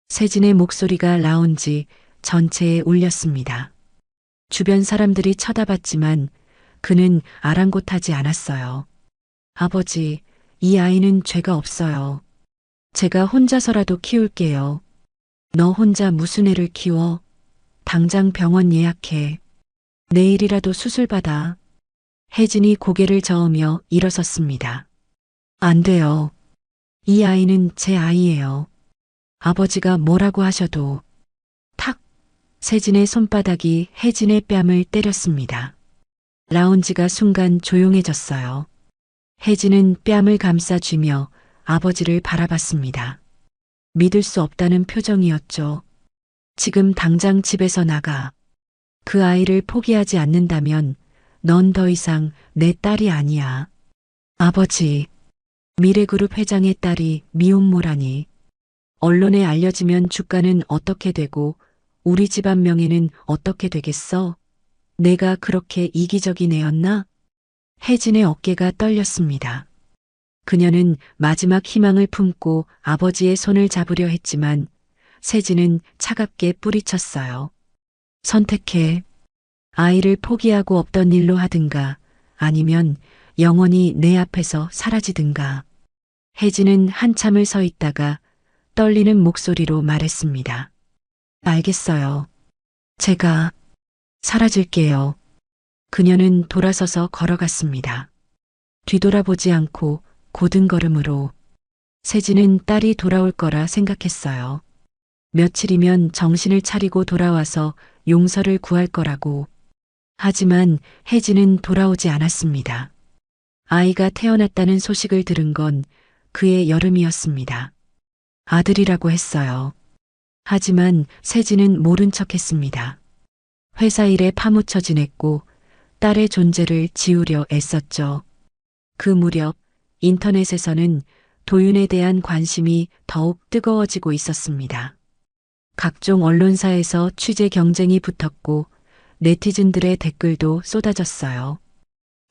세진의 목소리가 라운지 전체에 울렸습니다. 주변 사람들이 쳐다봤지만 그는 아랑곳하지 않았어요. 아버지, 이 아이는 죄가 없어요. 제가 혼자서라도 키울게요. 너 혼자 무슨 애를 키워? 당장 병원 예약해. 내일이라도 수술 받아. 혜진이 고개를 저으며 일어섰습니다. 안 돼요. 이 아이는 제 아이예요. 아버지가 뭐라고 하셔도. 탁! 세진의 손바닥이 혜진의 뺨을 때렸습니다. 라운지가 순간 조용해졌어요. 혜진은 뺨을 감싸쥐며 아버지를 바라봤습니다. 믿을 수 없다는 표정이었죠. 지금 당장 집에서 나가. 그 아이를 포기하지 않는다면 넌 더 이상 내 딸이 아니야. 아버지, 미래그룹 회장의 딸이 미혼모라니. 언론에 알려지면 주가는 어떻게 되고 우리 집안 명예는 어떻게 되겠어? 내가 그렇게 이기적인 애였나? 혜진의 어깨가 떨렸습니다. 그녀는 마지막 희망을 품고 아버지의 손을 잡으려 했지만 세진은 차갑게 뿌리쳤어요. 선택해. 아이를 포기하고 없던 일로 하든가 아니면 영원히 내 앞에서 사라지든가. 혜진은 한참을 서 있다가 떨리는 목소리로 말했습니다. 알겠어요. 제가 사라질게요. 그녀는 돌아서서 걸어갔습니다. 뒤돌아보지 않고 고든 걸음으로. 세진은 딸이 돌아올 거라 생각했어요. 며칠이면 정신을 차리고 돌아와서 용서를 구할 거라고. 하지만 혜진은 돌아오지 않았습니다. 아이가 태어났다는 소식을 들은 건 그의 여름이었습니다. 아들이라고 했어요. 하지만 세진은 모른 척했습니다. 회사 일에 파묻혀 지냈고 딸의 존재를 지우려 애썼죠. 그 무렵 인터넷에서는 도윤에 대한 관심이 더욱 뜨거워지고 있었습니다. 각종 언론사에서 취재 경쟁이 붙었고 네티즌들의 댓글도 쏟아졌어요.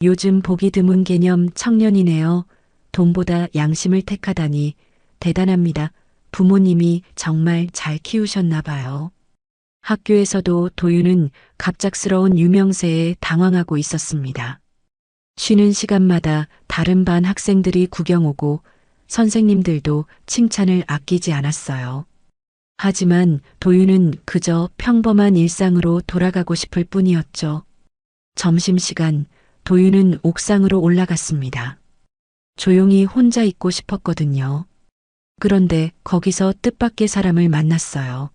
요즘 보기 드문 개념 청년이네요. 돈보다 양심을 택하다니 대단합니다. 부모님이 정말 잘 키우셨나 봐요. 학교에서도 도윤은 갑작스러운 유명세에 당황하고 있었습니다. 쉬는 시간마다 다른 반 학생들이 구경 오고 선생님들도 칭찬을 아끼지 않았어요. 하지만 도윤은 그저 평범한 일상으로 돌아가고 싶을 뿐이었죠. 점심시간 도윤은 옥상으로 올라갔습니다. 조용히 혼자 있고 싶었거든요. 그런데 거기서 뜻밖의 사람을 만났어요.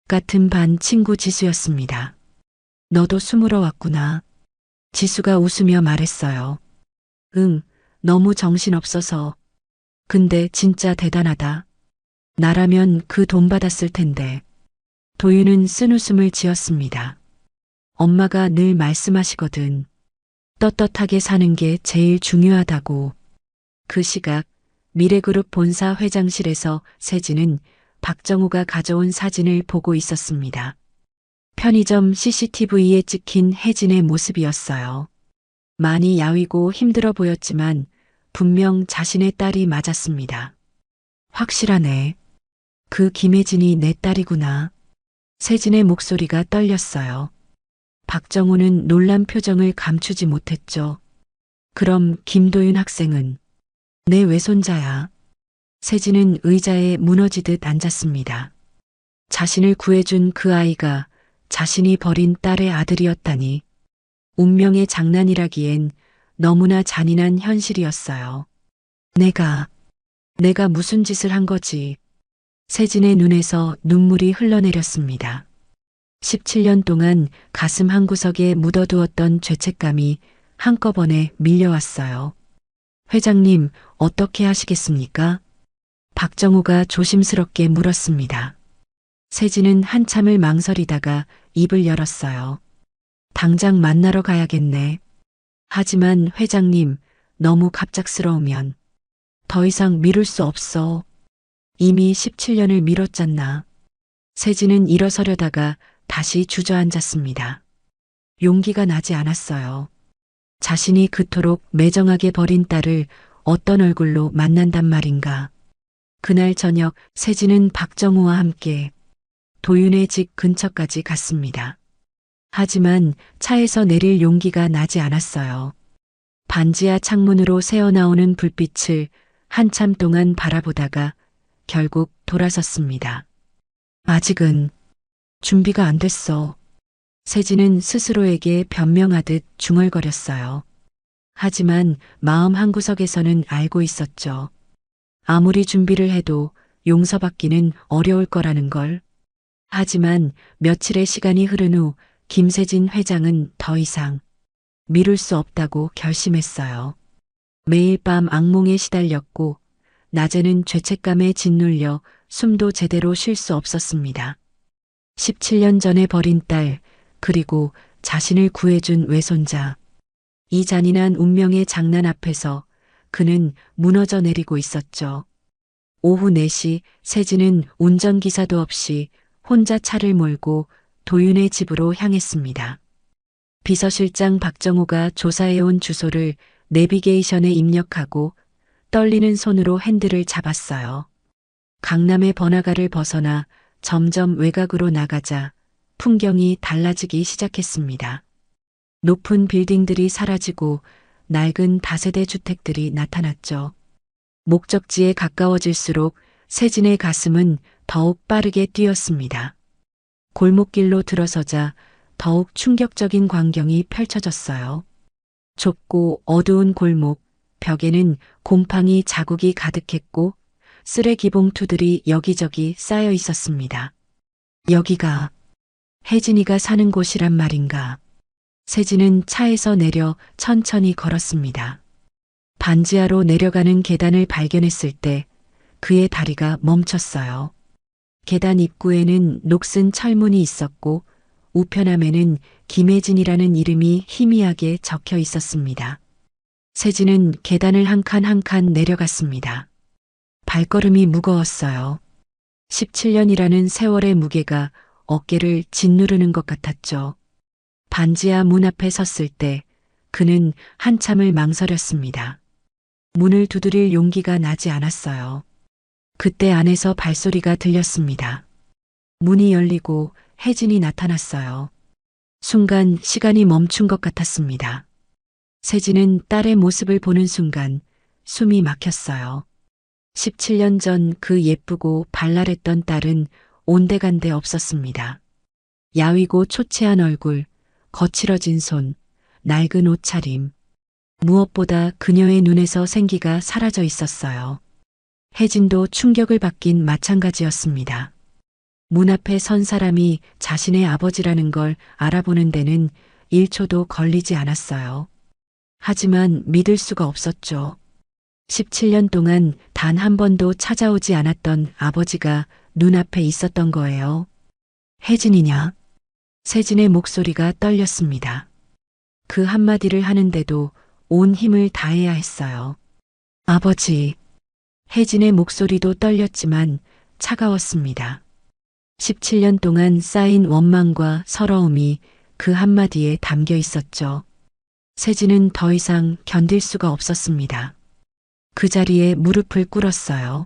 같은 반 친구 지수였습니다. 너도 숨으러 왔구나. 지수가 웃으며 말했어요. 응, 너무 정신없어서. 근데 진짜 대단하다. 나라면 그 돈 받았을 텐데. 도윤은 쓴웃음을 지었습니다. 엄마가 늘 말씀하시거든. 떳떳하게 사는 게 제일 중요하다고. 그 시각 미래그룹 본사 회장실에서 세진은 박정우가 가져온 사진을 보고 있었습니다. 편의점 CCTV에 찍힌 혜진의 모습이었어요. 많이 야위고 힘들어 보였지만 분명 자신의 딸이 맞았습니다. 확실하네. 그 김혜진이 내 딸이구나. 세진의 목소리가 떨렸어요. 박정우는 놀란 표정을 감추지 못했죠. 그럼 김도윤 학생은 내 외손자야. 세진은 의자에 무너지듯 앉았습니다. 자신을 구해준 그 아이가 자신이 버린 딸의 아들이었다니. 운명의 장난이라기엔 너무나 잔인한 현실이었어요. 내가 무슨 짓을 한 거지. 세진의 눈에서 눈물이 흘러내렸습니다. 17년 동안 가슴 한구석에 묻어두었던 죄책감이 한꺼번에 밀려왔어요. 회장님, 어떻게 하시겠습니까? 박정우가 조심스럽게 물었습니다. 세진은 한참을 망설이다가 입을 열었어요. 당장 만나러 가야겠네. 하지만 회장님, 너무 갑작스러우면 더 이상 미룰 수 없어. 이미 17년을 미뤘잖아. 세진은 일어서려다가 다시 주저앉았습니다. 용기가 나지 않았어요. 자신이 그토록 매정하게 버린 딸을 어떤 얼굴로 만난단 말인가. 그날 저녁 세진은 박정우와 함께 도윤의 집 근처까지 갔습니다. 하지만 차에서 내릴 용기가 나지 않았어요. 반지하 창문으로 새어나오는 불빛을 한참 동안 바라보다가 결국 돌아섰습니다. 아직은 준비가 안 됐어. 세진은 스스로에게 변명하듯 중얼거렸어요. 하지만 마음 한구석에서는 알고 있었죠. 아무리 준비를 해도 용서받기는 어려울 거라는 걸. 하지만 며칠의 시간이 흐른 후 김세진 회장은 더 이상 미룰 수 없다고 결심했어요. 매일 밤 악몽에 시달렸고 낮에는 죄책감에 짓눌려 숨도 제대로 쉴 수 없었습니다. 17년 전에 버린 딸, 그리고 자신을 구해준 외손자. 이 잔인한 운명의 장난 앞에서 그는 무너져 내리고 있었죠. 오후 4시 세진은 운전기사도 없이 혼자 차를 몰고 도윤의 집으로 향했습니다. 비서실장 박정우가 조사해온 주소를 내비게이션에 입력하고 떨리는 손으로 핸들을 잡았어요. 강남의 번화가를 벗어나 점점 외곽으로 나가자 풍경이 달라지기 시작했습니다. 높은 빌딩들이 사라지고 낡은 다세대 주택들이 나타났죠. 목적지에 가까워질수록 세진의 가슴은 더욱 빠르게 뛰었습니다. 골목길로 들어서자 더욱 충격적인 광경이 펼쳐졌어요. 좁고 어두운 골목, 벽에는 곰팡이 자국이 가득했고 쓰레기 봉투들이 여기저기 쌓여 있었습니다. 여기가 혜진이가 사는 곳이란 말인가. 세진은 차에서 내려 천천히 걸었습니다. 반지하로 내려가는 계단을 발견했을 때 그의 다리가 멈췄어요. 계단 입구에는 녹슨 철문이 있었고 우편함에는 김혜진이라는 이름이 희미하게 적혀 있었습니다. 세진은 계단을 한 칸 한 칸 내려갔습니다. 발걸음이 무거웠어요. 17년이라는 세월의 무게가 어깨를 짓누르는 것 같았죠. 반지하 문 앞에 섰을 때 그는 한참을 망설였습니다. 문을 두드릴 용기가 나지 않았어요. 그때 안에서 발소리가 들렸습니다. 문이 열리고 혜진이 나타났어요. 순간 시간이 멈춘 것 같았습니다. 세진은 딸의 모습을 보는 순간 숨이 막혔어요. 17년 전 그 예쁘고 발랄했던 딸은 온데간데 없었습니다. 야위고 초췌한 얼굴, 거칠어진 손, 낡은 옷차림. 무엇보다 그녀의 눈에서 생기가 사라져 있었어요. 혜진도 충격을 받긴 마찬가지였습니다. 문 앞에 선 사람이 자신의 아버지라는 걸 알아보는 데는 1초도 걸리지 않았어요. 하지만 믿을 수가 없었죠. 17년 동안 단 한 번도 찾아오지 않았던 아버지가 눈앞에 있었던 거예요. 혜진이냐? 세진의 목소리가 떨렸습니다. 그 한마디를 하는데도 온 힘을 다해야 했어요. 아버지. 혜진의 목소리도 떨렸지만 차가웠습니다. 17년 동안 쌓인 원망과 서러움이 그 한마디에 담겨 있었죠. 세진은 더 이상 견딜 수가 없었습니다. 그 자리에 무릎을 꿇었어요.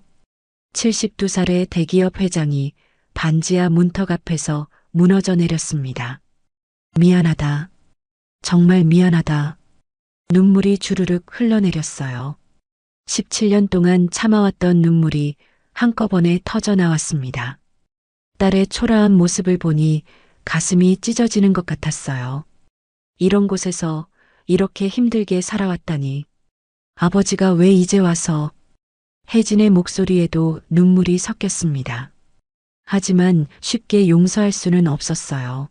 72살의 대기업 회장이 반지하 문턱 앞에서 무너져 내렸습니다. 미안하다. 정말 미안하다. 눈물이 주르륵 흘러내렸어요. 17년 동안 참아왔던 눈물이 한꺼번에 터져 나왔습니다. 딸의 초라한 모습을 보니 가슴이 찢어지는 것 같았어요. 이런 곳에서 이렇게 힘들게 살아왔다니. 아버지가 왜 이제 와서. 혜진의 목소리에도 눈물이 섞였습니다. 하지만 쉽게 용서할 수는 없었어요.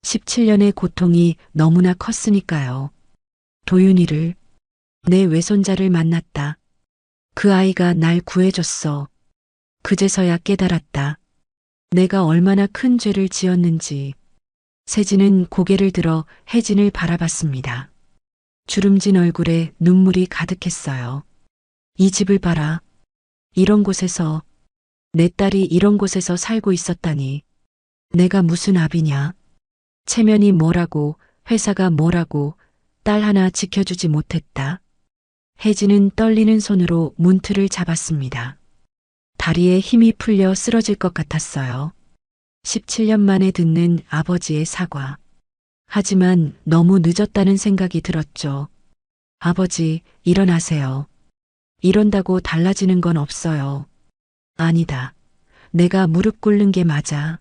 17년의 고통이 너무나 컸으니까요. 도윤이를, 내 외손자를 만났다. 그 아이가 날 구해줬어. 그제서야 깨달았다. 내가 얼마나 큰 죄를 지었는지. 세진은 고개를 들어 혜진을 바라봤습니다. 주름진 얼굴에 눈물이 가득했어요. 이 집을 봐라. 이런 곳에서, 내 딸이 이런 곳에서 살고 있었다니. 내가 무슨 압이냐. 체면이 뭐라고, 회사가 뭐라고, 딸 하나 지켜주지 못했다. 혜진은 떨리는 손으로 문틀을 잡았습니다. 다리에 힘이 풀려 쓰러질 것 같았어요. 17년 만에 듣는 아버지의 사과. 하지만 너무 늦었다는 생각이 들었죠. 아버지, 일어나세요. 이런다고 달라지는 건 없어요. 아니다. 내가 무릎 꿇는 게 맞아.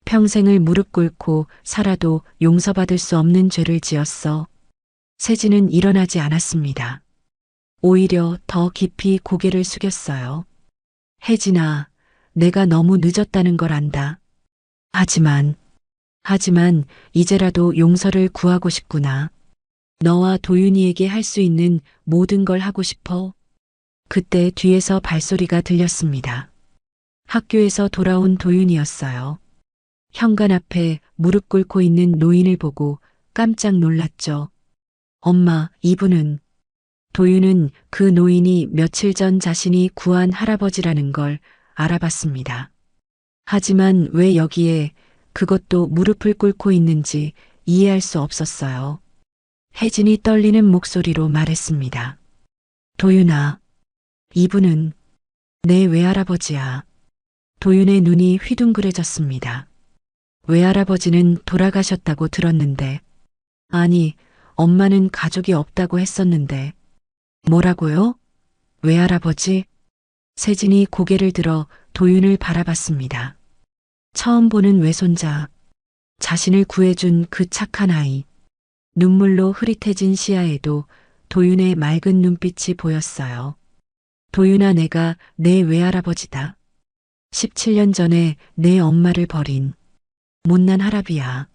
평생을 무릎 꿇고 살아도 용서받을 수 없는 죄를 지었어. 세진은 일어나지 않았습니다. 오히려 더 깊이 고개를 숙였어요. 혜진아, 내가 너무 늦었다는 걸 안다. 하지만 이제라도 용서를 구하고 싶구나. 너와 도윤이에게 할 수 있는 모든 걸 하고 싶어. 그때 뒤에서 발소리가 들렸습니다. 학교에서 돌아온 도윤이었어요. 현관 앞에 무릎 꿇고 있는 노인을 보고 깜짝 놀랐죠. 엄마, 이분은. 도윤은 그 노인이 며칠 전 자신이 구한 할아버지라는 걸 알아봤습니다. 하지만 왜 여기에, 그것도 무릎을 꿇고 있는지 이해할 수 없었어요. 혜진이 떨리는 목소리로 말했습니다. 도윤아, 이분은 내 외할아버지야. 도윤의 눈이 휘둥그레졌습니다. 외할아버지는 돌아가셨다고 들었는데. 아니, 엄마는 가족이 없다고 했었는데. 뭐라고요? 외할아버지? 세진이 고개를 들어 도윤을 바라봤습니다. 처음 보는 외손자, 자신을 구해준 그 착한 아이. 눈물로 흐릿해진 시야에도 도윤의 맑은 눈빛이 보였어요. 도윤아, 내가 내 외할아버지다. 17년 전에 내 엄마를 버린 못난 할아비야.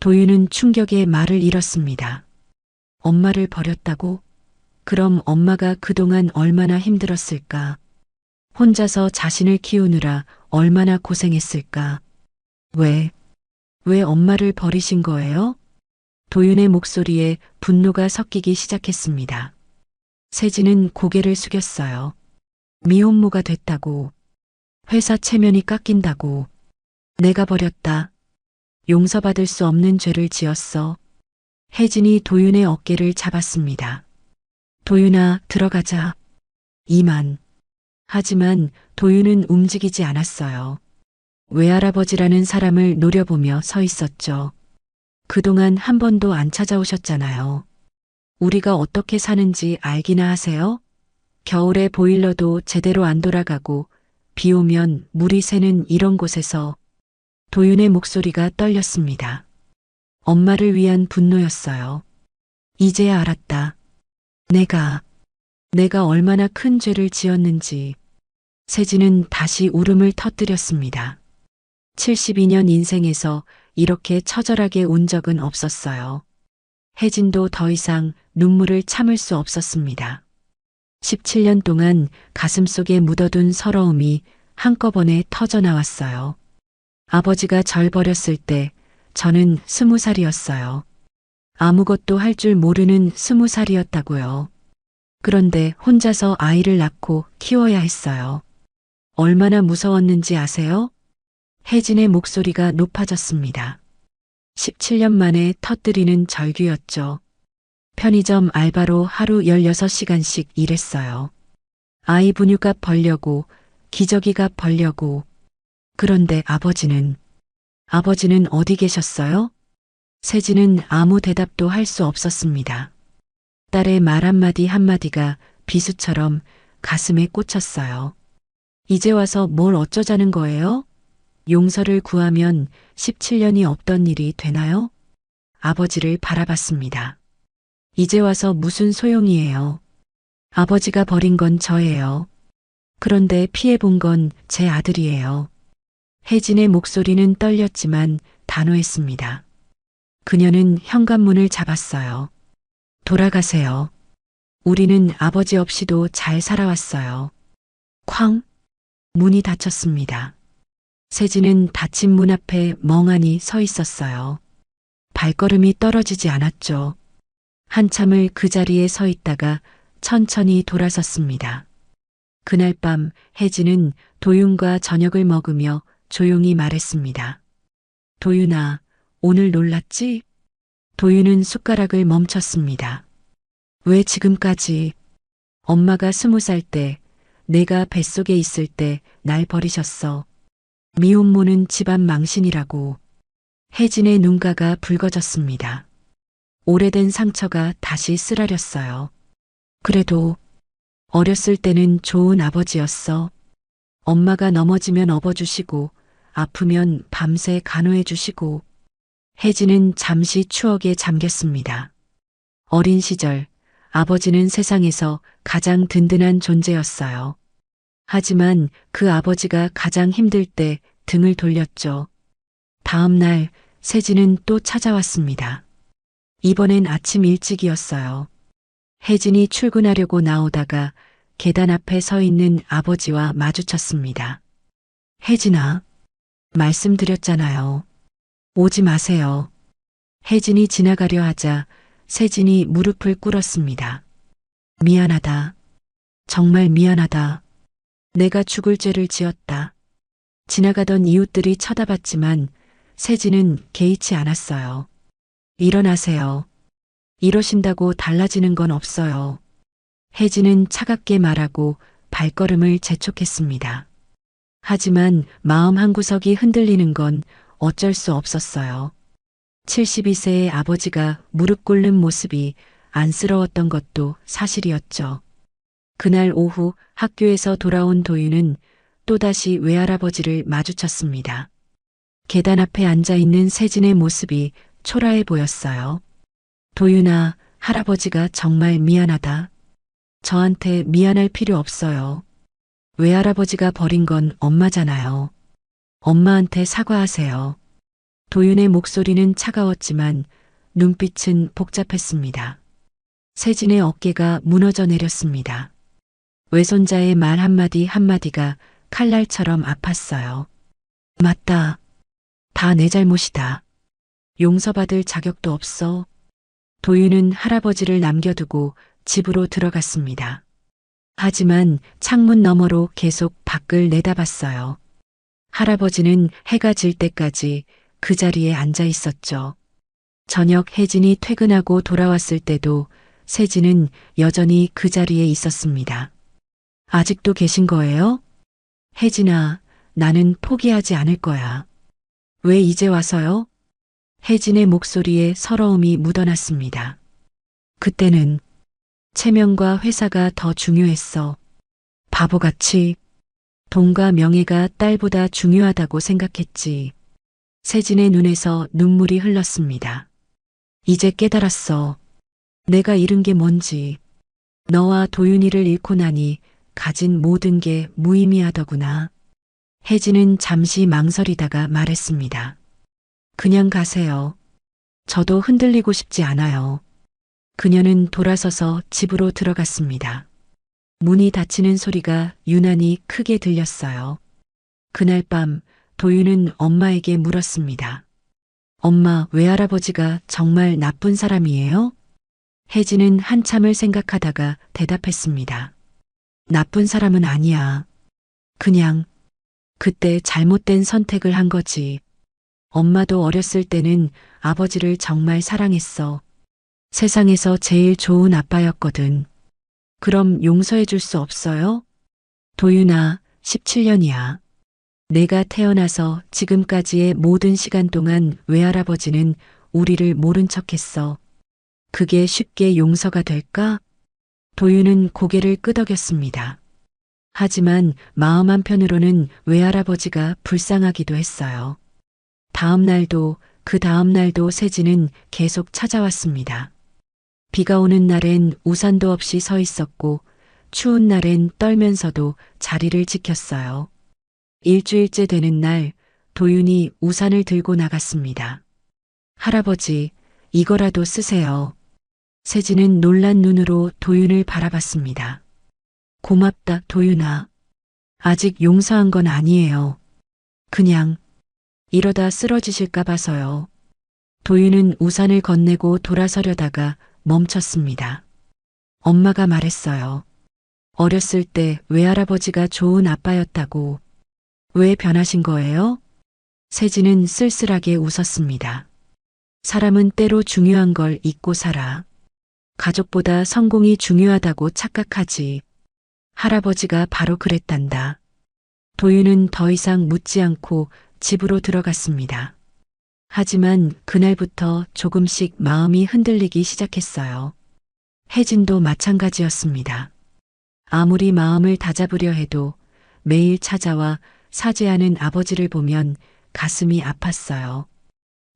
도윤은 충격에 말을 잃었습니다. 엄마를 버렸다고? 그럼 엄마가 그동안 얼마나 힘들었을까? 혼자서 자신을 키우느라 얼마나 고생했을까? 왜 엄마를 버리신 거예요? 도윤의 목소리에 분노가 섞이기 시작했습니다. 세진은 고개를 숙였어요. 미혼모가 됐다고. 회사 체면이 깎인다고. 내가 버렸다. 용서받을 수 없는 죄를 지었어. 혜진이 도윤의 어깨를 잡았습니다. 도윤아, 들어가자. 이만. 하지만 도윤은 움직이지 않았어요. 외할아버지라는 사람을 노려보며 서 있었죠. 그동안 한 번도 안 찾아오셨잖아요. 우리가 어떻게 사는지 알기나 하세요? 겨울에 보일러도 제대로 안 돌아가고 비 오면 물이 새는 이런 곳에서. 도윤의 목소리가 떨렸습니다. 엄마를 위한 분노였어요. 이제야 알았다. 내가 얼마나 큰 죄를 지었는지. 세진은 다시 울음을 터뜨렸습니다. 72년 인생에서 이렇게 처절하게 운 적은 없었어요. 혜진도 더 이상 눈물을 참을 수 없었습니다. 17년 동안 가슴속에 묻어둔 서러움이 한꺼번에 터져나왔어요. 아버지가 절 버렸을 때 저는 20살이었어요. 아무것도 할 줄 모르는 20살이었다고요. 그런데 혼자서 아이를 낳고 키워야 했어요. 얼마나 무서웠는지 아세요? 혜진의 목소리가 높아졌습니다. 17년 만에 터뜨리는 절규였죠. 편의점 알바로 하루 16시간씩 일했어요. 아이 분유값 벌려고, 기저귀값 벌려고. 그런데 아버지는 어디 계셨어요? 세진은 아무 대답도 할 수 없었습니다. 딸의 말 한마디 한마디가 비수처럼 가슴에 꽂혔어요. 이제 와서 뭘 어쩌자는 거예요? 용서를 구하면 17년이 없던 일이 되나요? 아버지를 바라봤습니다. 이제 와서 무슨 소용이에요? 아버지가 버린 건 저예요. 그런데 피해본 건 제 아들이에요. 혜진의 목소리는 떨렸지만 단호했습니다. 그녀는 현관문을 잡았어요. 돌아가세요. 우리는 아버지 없이도 잘 살아왔어요. 쾅! 문이 닫혔습니다. 세진은 닫힌 문 앞에 멍하니 서 있었어요. 발걸음이 떨어지지 않았죠. 한참을 그 자리에 서 있다가 천천히 돌아섰습니다. 그날 밤 혜진은 도윤과 저녁을 먹으며 조용히 말했습니다. 도윤아, 오늘 놀랐지? 도윤은 숟가락을 멈췄습니다. 왜 지금까지? 엄마가 20살 때, 내가 뱃속에 있을 때 날 버리셨어. 미혼모는 집안 망신이라고. 혜진의 눈가가 붉어졌습니다. 오래된 상처가 다시 쓰라렸어요. 그래도 어렸을 때는 좋은 아버지였어. 엄마가 넘어지면 업어주시고 아프면 밤새 간호해주시고. 혜진은 잠시 추억에 잠겼습니다. 어린 시절 아버지는 세상에서 가장 든든한 존재였어요. 하지만 그 아버지가 가장 힘들 때 등을 돌렸죠. 다음 날 세진은 또 찾아왔습니다. 이번엔 아침 일찍이었어요. 혜진이 출근하려고 나오다가 계단 앞에 서 있는 아버지와 마주쳤습니다. 혜진아, 말씀드렸잖아요. 오지 마세요. 혜진이 지나가려 하자 세진이 무릎을 꿇었습니다. 미안하다. 정말 미안하다. 내가 죽을 죄를 지었다. 지나가던 이웃들이 쳐다봤지만 세진은 개의치 않았어요. 일어나세요. 이러신다고 달라지는 건 없어요. 혜진은 차갑게 말하고 발걸음을 재촉했습니다. 하지만 마음 한구석이 흔들리는 건 어쩔 수 없었어요. 72세의 아버지가 무릎 꿇는 모습이 안쓰러웠던 것도 사실이었죠. 그날 오후 학교에서 돌아온 도윤은 또다시 외할아버지를 마주쳤습니다. 계단 앞에 앉아 있는 세진의 모습이 초라해 보였어요. 도윤아, 할아버지가 정말 미안하다. 저한테 미안할 필요 없어요. 외할아버지가 버린 건 엄마잖아요. 엄마한테 사과하세요. 도윤의 목소리는 차가웠지만 눈빛은 복잡했습니다. 세진의 어깨가 무너져 내렸습니다. 외손자의 말 한마디 한마디가 칼날처럼 아팠어요. 맞다. 다 내 잘못이다. 용서받을 자격도 없어. 도윤은 할아버지를 남겨두고 집으로 들어갔습니다. 하지만 창문 너머로 계속 밖을 내다봤어요. 할아버지는 해가 질 때까지 그 자리에 앉아 있었죠. 저녁 혜진이 퇴근하고 돌아왔을 때도 세진은 여전히 그 자리에 있었습니다. 아직도 계신 거예요? 혜진아, 나는 포기하지 않을 거야. 왜 이제 와서요? 혜진의 목소리에 서러움이 묻어났습니다. 그때는 체면과 회사가 더 중요했어. 바보같이 돈과 명예가 딸보다 중요하다고 생각했지. 세진의 눈에서 눈물이 흘렀습니다. 이제 깨달았어. 내가 잃은 게 뭔지. 너와 도윤이를 잃고 나니 가진 모든 게 무의미하더구나. 혜진은 잠시 망설이다가 말했습니다. 그냥 가세요. 저도 흔들리고 싶지 않아요. 그녀는 돌아서서 집으로 들어갔습니다. 문이 닫히는 소리가 유난히 크게 들렸어요. 그날 밤 도윤은 엄마에게 물었습니다. 엄마, 외할아버지가 정말 나쁜 사람이에요? 혜진은 한참을 생각하다가 대답했습니다. 나쁜 사람은 아니야. 그냥 그때 잘못된 선택을 한 거지. 엄마도 어렸을 때는 아버지를 정말 사랑했어. 세상에서 제일 좋은 아빠였거든. 그럼 용서해 줄 수 없어요? 도윤아, 17년이야. 내가 태어나서 지금까지의 모든 시간 동안 외할아버지는 우리를 모른 척했어. 그게 쉽게 용서가 될까? 도윤은 고개를 끄덕였습니다. 하지만 마음 한편으로는 외할아버지가 불쌍하기도 했어요. 다음 날도 그 다음 날도 세진은 계속 찾아왔습니다. 비가 오는 날엔 우산도 없이 서 있었고 추운 날엔 떨면서도 자리를 지켰어요. 일주일째 되는 날 도윤이 우산을 들고 나갔습니다. 할아버지, 이거라도 쓰세요. 세진은 놀란 눈으로 도윤을 바라봤습니다. 고맙다, 도윤아. 아직 용서한 건 아니에요. 그냥 이러다 쓰러지실까 봐서요. 도윤은 우산을 건네고 돌아서려다가 멈췄습니다. 엄마가 말했어요. 어렸을 때 외할아버지가 좋은 아빠였다고. 왜 변하신 거예요? 세진은 쓸쓸하게 웃었습니다. 사람은 때로 중요한 걸 잊고 살아. 가족보다 성공이 중요하다고 착각하지. 할아버지가 바로 그랬단다. 도윤은 더 이상 묻지 않고 집으로 들어갔습니다. 하지만 그날부터 조금씩 마음이 흔들리기 시작했어요. 혜진도 마찬가지였습니다. 아무리 마음을 다잡으려 해도 매일 찾아와 사죄하는 아버지를 보면 가슴이 아팠어요.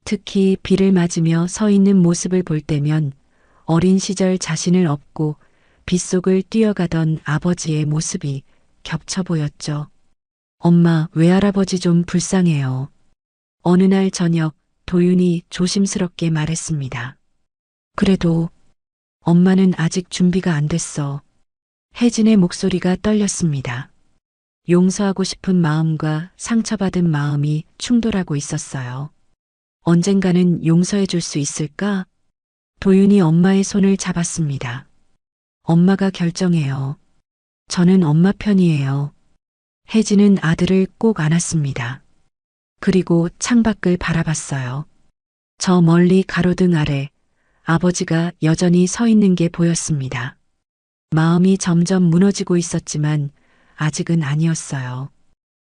특히 비를 맞으며 서 있는 모습을 볼 때면 어린 시절 자신을 업고 빗속을 뛰어가던 아버지의 모습이 겹쳐 보였죠. 엄마, 외할아버지 좀 불쌍해요. 어느 날 저녁 도윤이 조심스럽게 말했습니다. 그래도 엄마는 아직 준비가 안 됐어. 혜진의 목소리가 떨렸습니다. 용서하고 싶은 마음과 상처받은 마음이 충돌하고 있었어요. 언젠가는 용서해 줄 수 있을까? 도윤이 엄마의 손을 잡았습니다. 엄마가 결정해요. 저는 엄마 편이에요. 혜진은 아들을 꼭 안았습니다. 그리고 창밖을 바라봤어요. 저 멀리 가로등 아래 아버지가 여전히 서 있는 게 보였습니다. 마음이 점점 무너지고 있었지만 아직은 아니었어요.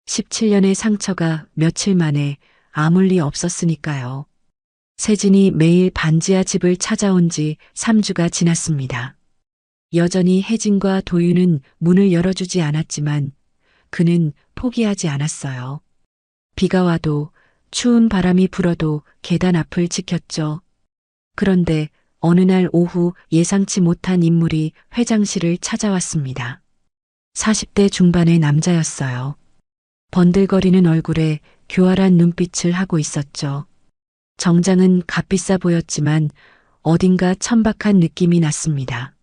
17년의 상처가 며칠 만에 아물 리 없었으니까요. 세진이 매일 반지하 집을 찾아온 지 3주가 지났습니다. 여전히 혜진과 도윤은 문을 열어주지 않았지만 그는 포기하지 않았어요. 비가 와도 추운 바람이 불어도 계단 앞을 지켰죠. 그런데 어느 날 오후 예상치 못한 인물이 회장실을 찾아왔습니다. 40대 중반의 남자였어요. 번들거리는 얼굴에 교활한 눈빛을 하고 있었죠. 정장은 값비싸 보였지만 어딘가 천박한 느낌이 났습니다.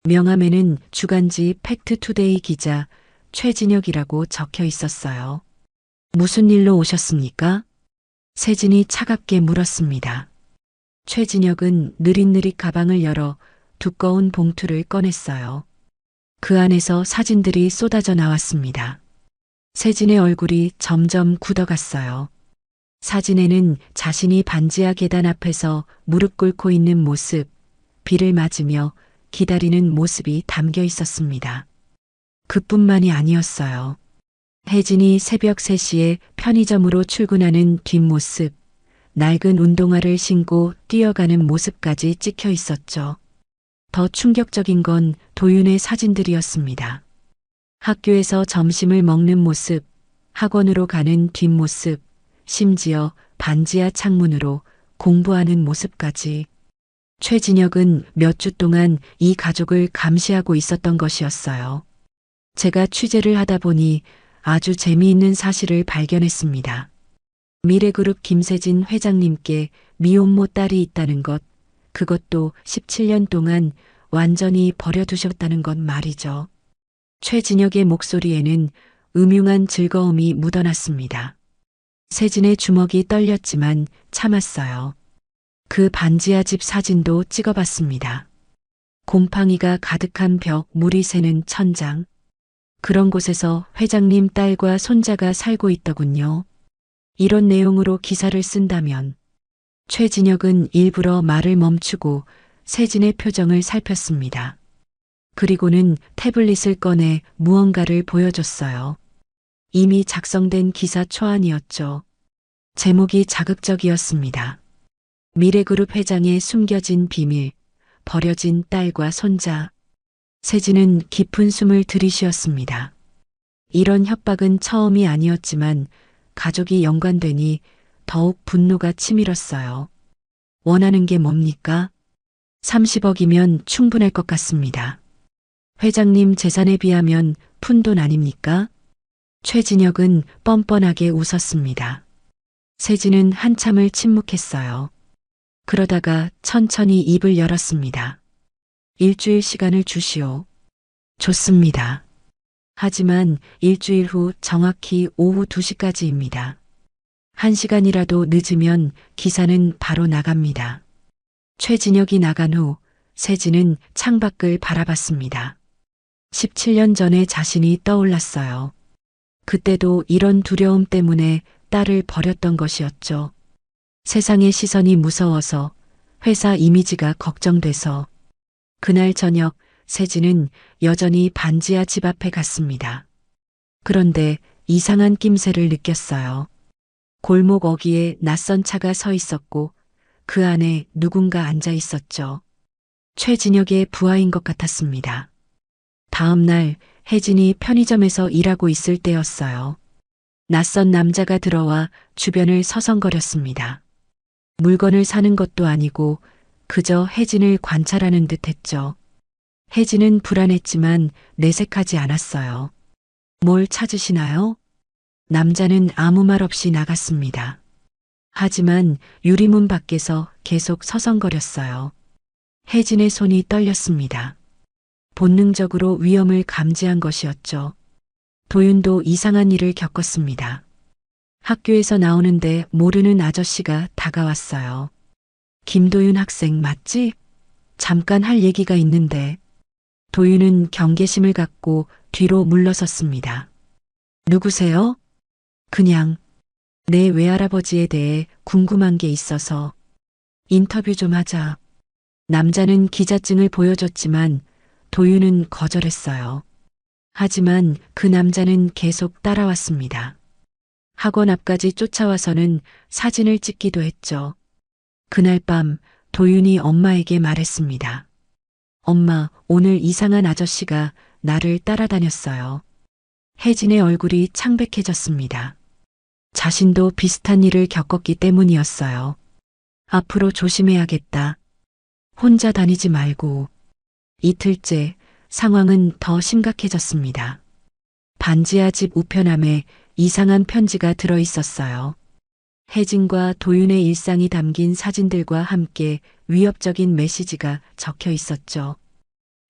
명함에는 주간지 팩트투데이 기자 최진혁이라고 적혀 있었어요. 무슨 일로 오셨습니까? 세진이 차갑게 물었습니다. 최진혁은 느릿느릿 가방을 열어 두꺼운 봉투를 꺼냈어요. 그 안에서 사진들이 쏟아져 나왔습니다. 세진의 얼굴이 점점 굳어갔어요. 사진에는 자신이 반지하 계단 앞에서 무릎 꿇고 있는 모습, 비를 맞으며 기다리는 모습이 담겨 있었습니다. 그뿐만이 아니었어요. 혜진이 새벽 3시에 편의점으로 출근하는 뒷모습, 낡은 운동화를 신고 뛰어가는 모습까지 찍혀 있었죠. 더 충격적인 건 도윤의 사진들이었습니다. 학교에서 점심을 먹는 모습, 학원으로 가는 뒷모습, 심지어 반지하 창문으로 공부하는 모습까지. 최진혁은 몇 주 동안 이 가족을 감시하고 있었던 것이었어요. 제가 취재를 하다 보니 아주 재미있는 사실을 발견했습니다. 미래그룹 김세진 회장님께 미혼모 딸이 있다는 것, 그것도 17년 동안 완전히 버려두셨다는 것 말이죠. 최진혁의 목소리에는 음흉한 즐거움이 묻어났습니다. 세진의 주먹이 떨렸지만 참았어요. 그 반지하 집 사진도 찍어봤습니다. 곰팡이가 가득한 벽, 물이 새는 천장. 그런 곳에서 회장님 딸과 손자가 살고 있더군요. 이런 내용으로 기사를 쓴다면. 최진혁은 일부러 말을 멈추고 세진의 표정을 살폈습니다. 그리고는 태블릿을 꺼내 무언가를 보여줬어요. 이미 작성된 기사 초안이었죠. 제목이 자극적이었습니다. 미래그룹 회장의 숨겨진 비밀, 버려진 딸과 손자. 세진은 깊은 숨을 들이쉬었습니다. 이런 협박은 처음이 아니었지만 가족이 연관되니 더욱 분노가 치밀었어요. 원하는 게 뭡니까? 30억이면 충분할 것 같습니다. 회장님 재산에 비하면 푼돈 아닙니까? 최진혁은 뻔뻔하게 웃었습니다. 세진은 한참을 침묵했어요. 그러다가 천천히 입을 열었습니다. 일주일 시간을 주시오. 좋습니다. 하지만 일주일 후 정확히 오후 2시까지입니다. 1시간이라도 늦으면 기사는 바로 나갑니다. 최진혁이 나간 후 세진은 창밖을 바라봤습니다. 17년 전의 자신이 떠올랐어요. 그때도 이런 두려움 때문에 딸을 버렸던 것이었죠. 세상의 시선이 무서워서, 회사 이미지가 걱정돼서. 그날 저녁 세진은 여전히 반지하 집 앞에 갔습니다. 그런데 이상한 낌새를 느꼈어요. 골목 어귀에 낯선 차가 서 있었고 그 안에 누군가 앉아 있었죠. 최진혁의 부하인 것 같았습니다. 다음 날 혜진이 편의점에서 일하고 있을 때였어요. 낯선 남자가 들어와 주변을 서성거렸습니다. 물건을 사는 것도 아니고 그저 혜진을 관찰하는 듯 했죠. 혜진은 불안했지만 내색하지 않았어요. 뭘 찾으시나요? 남자는 아무 말 없이 나갔습니다. 하지만 유리문 밖에서 계속 서성거렸어요. 혜진의 손이 떨렸습니다. 본능적으로 위험을 감지한 것이었죠. 도윤도 이상한 일을 겪었습니다. 학교에서 나오는데 모르는 아저씨가 다가왔어요. 김도윤 학생 맞지? 잠깐 할 얘기가 있는데. 도윤은 경계심을 갖고 뒤로 물러섰습니다. 누구세요? 그냥 내 외할아버지에 대해 궁금한 게 있어서 인터뷰 좀 하자. 남자는 기자증을 보여줬지만 도윤은 거절했어요. 하지만 그 남자는 계속 따라왔습니다. 학원 앞까지 쫓아와서는 사진을 찍기도 했죠. 그날 밤 도윤이 엄마에게 말했습니다. 엄마, 오늘 이상한 아저씨가 나를 따라다녔어요. 혜진의 얼굴이 창백해졌습니다. 자신도 비슷한 일을 겪었기 때문이었어요. 앞으로 조심해야겠다. 혼자 다니지 말고. 이틀째 상황은 더 심각해졌습니다. 반지하 집 우편함에 이상한 편지가 들어 있었어요. 혜진과 도윤의 일상이 담긴 사진들과 함께 위협적인 메시지가 적혀 있었죠.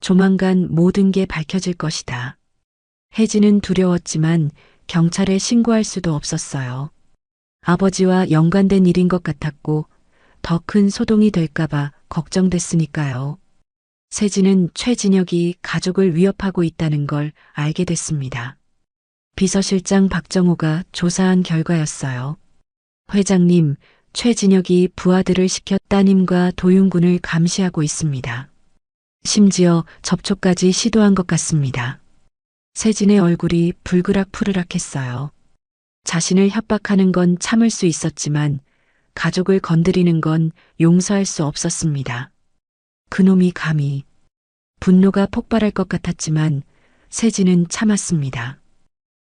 조만간 모든 게 밝혀질 것이다. 혜진은 두려웠지만 경찰에 신고할 수도 없었어요. 아버지와 연관된 일인 것 같았고 더 큰 소동이 될까봐 걱정됐으니까요. 세진은 최진혁이 가족을 위협하고 있다는 걸 알게 됐습니다. 비서실장 박정호가 조사한 결과였어요. 회장님, 최진혁이 부하들을 시켜 따님과 도윤군을 감시하고 있습니다. 심지어 접촉까지 시도한 것 같습니다. 세진의 얼굴이 불그락푸르락했어요. 자신을 협박하는 건 참을 수 있었지만 가족을 건드리는 건 용서할 수 없었습니다. 그놈이 감히. 분노가 폭발할 것 같았지만 세진은 참았습니다.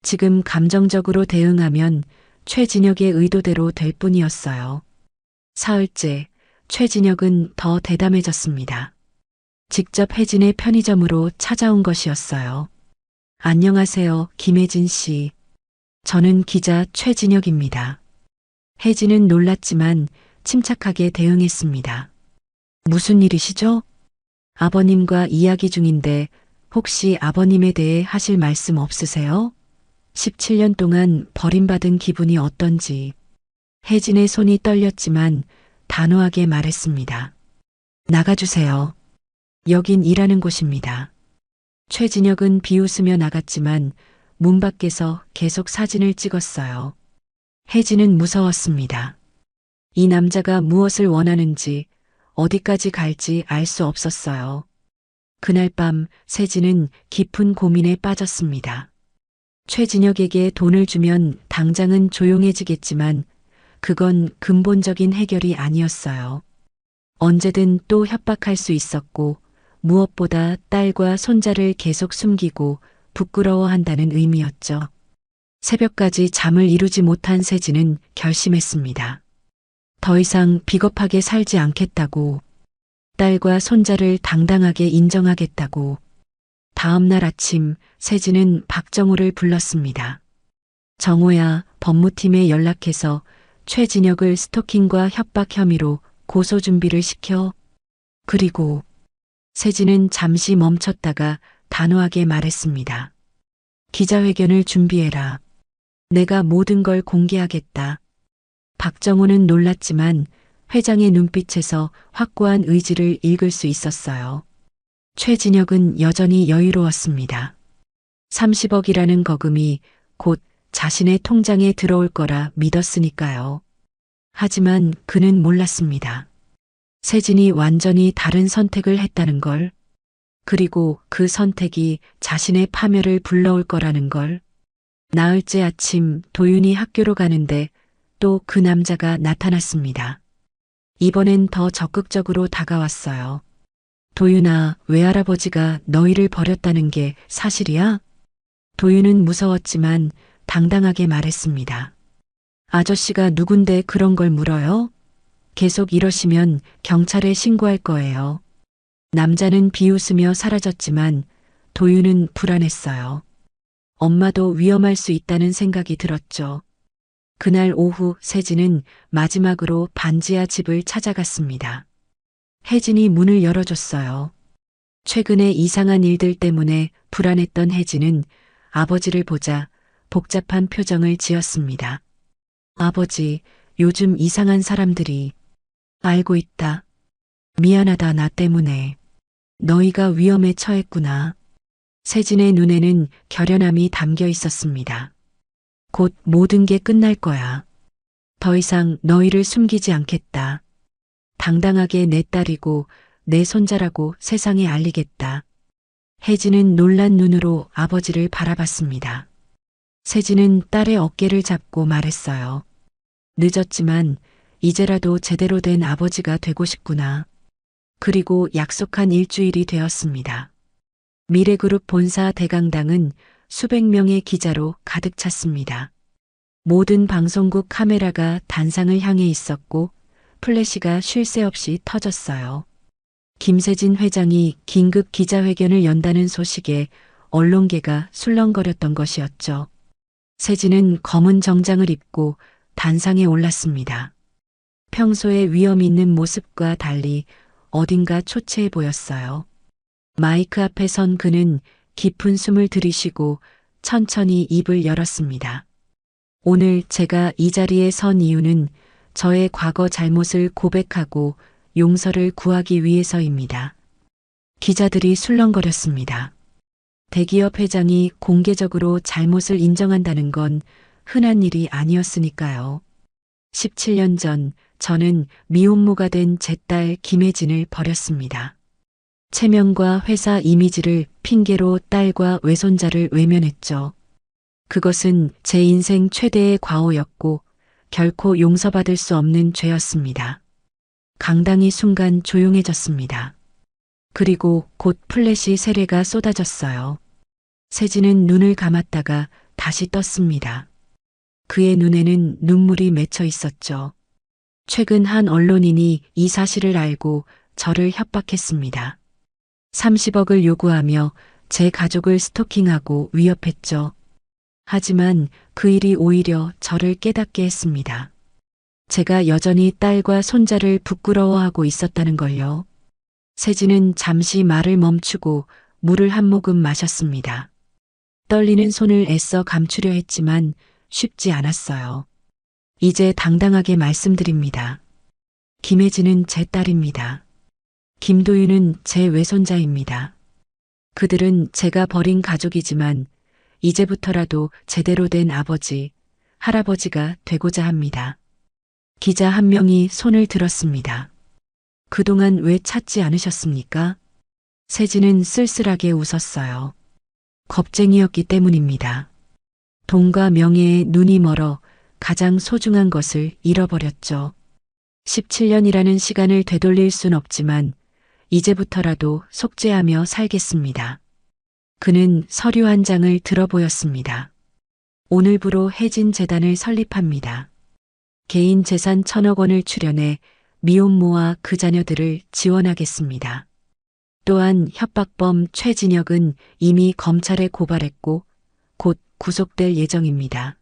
지금 감정적으로 대응하면 최진혁의 의도대로 될 뿐이었어요. 사흘째, 최진혁은 더 대담해졌습니다. 직접 혜진의 편의점으로 찾아온 것이었어요. 안녕하세요, 김혜진 씨. 저는 기자 최진혁입니다. 혜진은 놀랐지만 침착하게 대응했습니다. 무슨 일이시죠? 아버님과 이야기 중인데 혹시 아버님에 대해 하실 말씀 없으세요? 17년 동안 버림받은 기분이 어떤지. 혜진의 손이 떨렸지만 단호하게 말했습니다. 나가주세요. 여긴 일하는 곳입니다. 최진혁은 비웃으며 나갔지만 문 밖에서 계속 사진을 찍었어요. 혜진은 무서웠습니다. 이 남자가 무엇을 원하는지 어디까지 갈지 알 수 없었어요. 그날 밤 세진은 깊은 고민에 빠졌습니다. 최진혁에게 돈을 주면 당장은 조용해지겠지만 그건 근본적인 해결이 아니었어요. 언제든 또 협박할 수 있었고 무엇보다 딸과 손자를 계속 숨기고 부끄러워한다는 의미였죠. 새벽까지 잠을 이루지 못한 세진은 결심했습니다. 더 이상 비겁하게 살지 않겠다고, 딸과 손자를 당당하게 인정하겠다고. 다음 날 아침 세진은 박정호를 불렀습니다. 정호야, 법무팀에 연락해서 최진혁을 스토킹과 협박 혐의로 고소 준비를 시켜. 그리고 세진은 잠시 멈췄다가 단호하게 말했습니다. 기자회견을 준비해라. 내가 모든 걸 공개하겠다. 박정호는 놀랐지만 회장의 눈빛에서 확고한 의지를 읽을 수 있었어요. 최진혁은 여전히 여유로웠습니다. 30억이라는 거금이 곧 자신의 통장에 들어올 거라 믿었으니까요. 하지만 그는 몰랐습니다. 세진이 완전히 다른 선택을 했다는 걸, 그리고 그 선택이 자신의 파멸을 불러올 거라는 걸. 나흘째 아침 도윤이 학교로 가는데 또 그 남자가 나타났습니다. 이번엔 더 적극적으로 다가왔어요. 도윤아, 외할아버지가 너희를 버렸다는 게 사실이야? 도윤은 무서웠지만 당당하게 말했습니다. 아저씨가 누군데 그런 걸 물어요? 계속 이러시면 경찰에 신고할 거예요. 남자는 비웃으며 사라졌지만 도윤은 불안했어요. 엄마도 위험할 수 있다는 생각이 들었죠. 그날 오후 세진은 마지막으로 반지하 집을 찾아갔습니다. 혜진이 문을 열어줬어요. 최근에 이상한 일들 때문에 불안했던 혜진은 아버지를 보자 복잡한 표정을 지었습니다. 아버지, 요즘 이상한 사람들이. 알고 있다. 미안하다, 나 때문에. 너희가 위험에 처했구나. 세진의 눈에는 결연함이 담겨 있었습니다. 곧 모든 게 끝날 거야. 더 이상 너희를 숨기지 않겠다. 당당하게 내 딸이고 내 손자라고 세상에 알리겠다. 혜진은 놀란 눈으로 아버지를 바라봤습니다. 세진은 딸의 어깨를 잡고 말했어요. 늦었지만 이제라도 제대로 된 아버지가 되고 싶구나. 그리고 약속한 일주일이 되었습니다. 미래그룹 본사 대강당은 수백 명의 기자로 가득 찼습니다. 모든 방송국 카메라가 단상을 향해 있었고 플래시가 쉴 새 없이 터졌어요. 김세진 회장이 긴급 기자회견을 연다는 소식에 언론계가 술렁거렸던 것이었죠. 세진은 검은 정장을 입고 단상에 올랐습니다. 평소에 위험 있는 모습과 달리 어딘가 초췌해 보였어요. 마이크 앞에 선 그는 깊은 숨을 들이쉬고 천천히 입을 열었습니다. 오늘 제가 이 자리에 선 이유는 저의 과거 잘못을 고백하고 용서를 구하기 위해서입니다. 기자들이 술렁거렸습니다. 대기업 회장이 공개적으로 잘못을 인정한다는 건 흔한 일이 아니었으니까요. 17년 전 저는 미혼모가 된 제 딸 김혜진을 버렸습니다. 체면과 회사 이미지를 핑계로 딸과 외손자를 외면했죠. 그것은 제 인생 최대의 과오였고 결코 용서받을 수 없는 죄였습니다. 강당이 순간 조용해졌습니다. 그리고 곧 플래시 세례가 쏟아졌어요. 세진은 눈을 감았다가 다시 떴습니다. 그의 눈에는 눈물이 맺혀 있었죠. 최근 한 언론인이 이 사실을 알고 저를 협박했습니다. 30억을 요구하며 제 가족을 스토킹하고 위협했죠. 하지만 그 일이 오히려 저를 깨닫게 했습니다. 제가 여전히 딸과 손자를 부끄러워하고 있었다는 걸요. 세진은 잠시 말을 멈추고 물을 한 모금 마셨습니다. 떨리는 손을 애써 감추려 했지만 쉽지 않았어요. 이제 당당하게 말씀드립니다. 김혜진은 제 딸입니다. 김도윤은 제 외손자입니다. 그들은 제가 버린 가족이지만 이제부터라도 제대로 된 아버지, 할아버지가 되고자 합니다. 기자 한 명이 손을 들었습니다. 그동안 왜 찾지 않으셨습니까? 세진은 쓸쓸하게 웃었어요. 겁쟁이였기 때문입니다. 돈과 명예에 눈이 멀어 가장 소중한 것을 잃어버렸죠. 17년이라는 시간을 되돌릴 순 없지만 이제부터라도 속죄하며 살겠습니다. 그는 서류 한 장을 들어보였습니다. 오늘부로 혜진 재단을 설립합니다. 개인 재산 1,000억 원을 출연해 미혼모와 그 자녀들을 지원하겠습니다. 또한 협박범 최진혁은 이미 검찰에 고발했고 곧 구속될 예정입니다.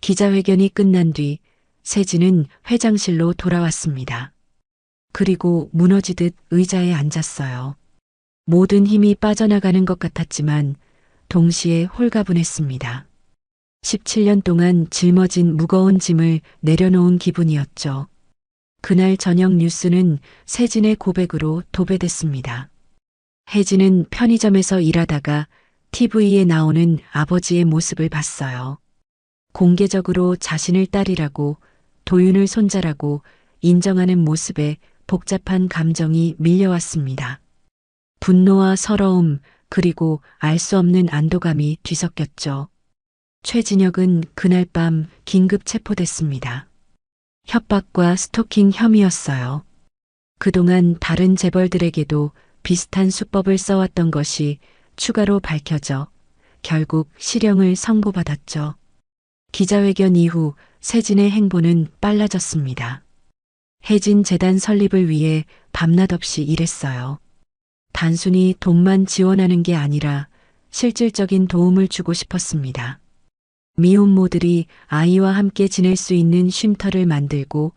기자회견이 끝난 뒤 세진은 회장실로 돌아왔습니다. 그리고 무너지듯 의자에 앉았어요. 모든 힘이 빠져나가는 것 같았지만 동시에 홀가분했습니다. 17년 동안 짊어진 무거운 짐을 내려놓은 기분이었죠. 그날 저녁 뉴스는 세진의 고백으로 도배됐습니다. 혜진은 편의점에서 일하다가 TV에 나오는 아버지의 모습을 봤어요. 공개적으로 자신을 딸이라고 도윤을 손자라고 인정하는 모습에 복잡한 감정이 밀려왔습니다. 분노와 서러움 그리고 알 수 없는 안도감이 뒤섞였죠. 최진혁은 그날 밤 긴급 체포됐습니다. 협박과 스토킹 혐의였어요. 그동안 다른 재벌들에게도 비슷한 수법을 써왔던 것이 추가로 밝혀져 결국 실형을 선고받았죠. 기자회견 이후 세진의 행보는 빨라졌습니다. 혜진 재단 설립을 위해 밤낮 없이 일했어요. 단순히 돈만 지원하는 게 아니라 실질적인 도움을 주고 싶었습니다. 미혼모들이 아이와 함께 지낼 수 있는 쉼터를 만들고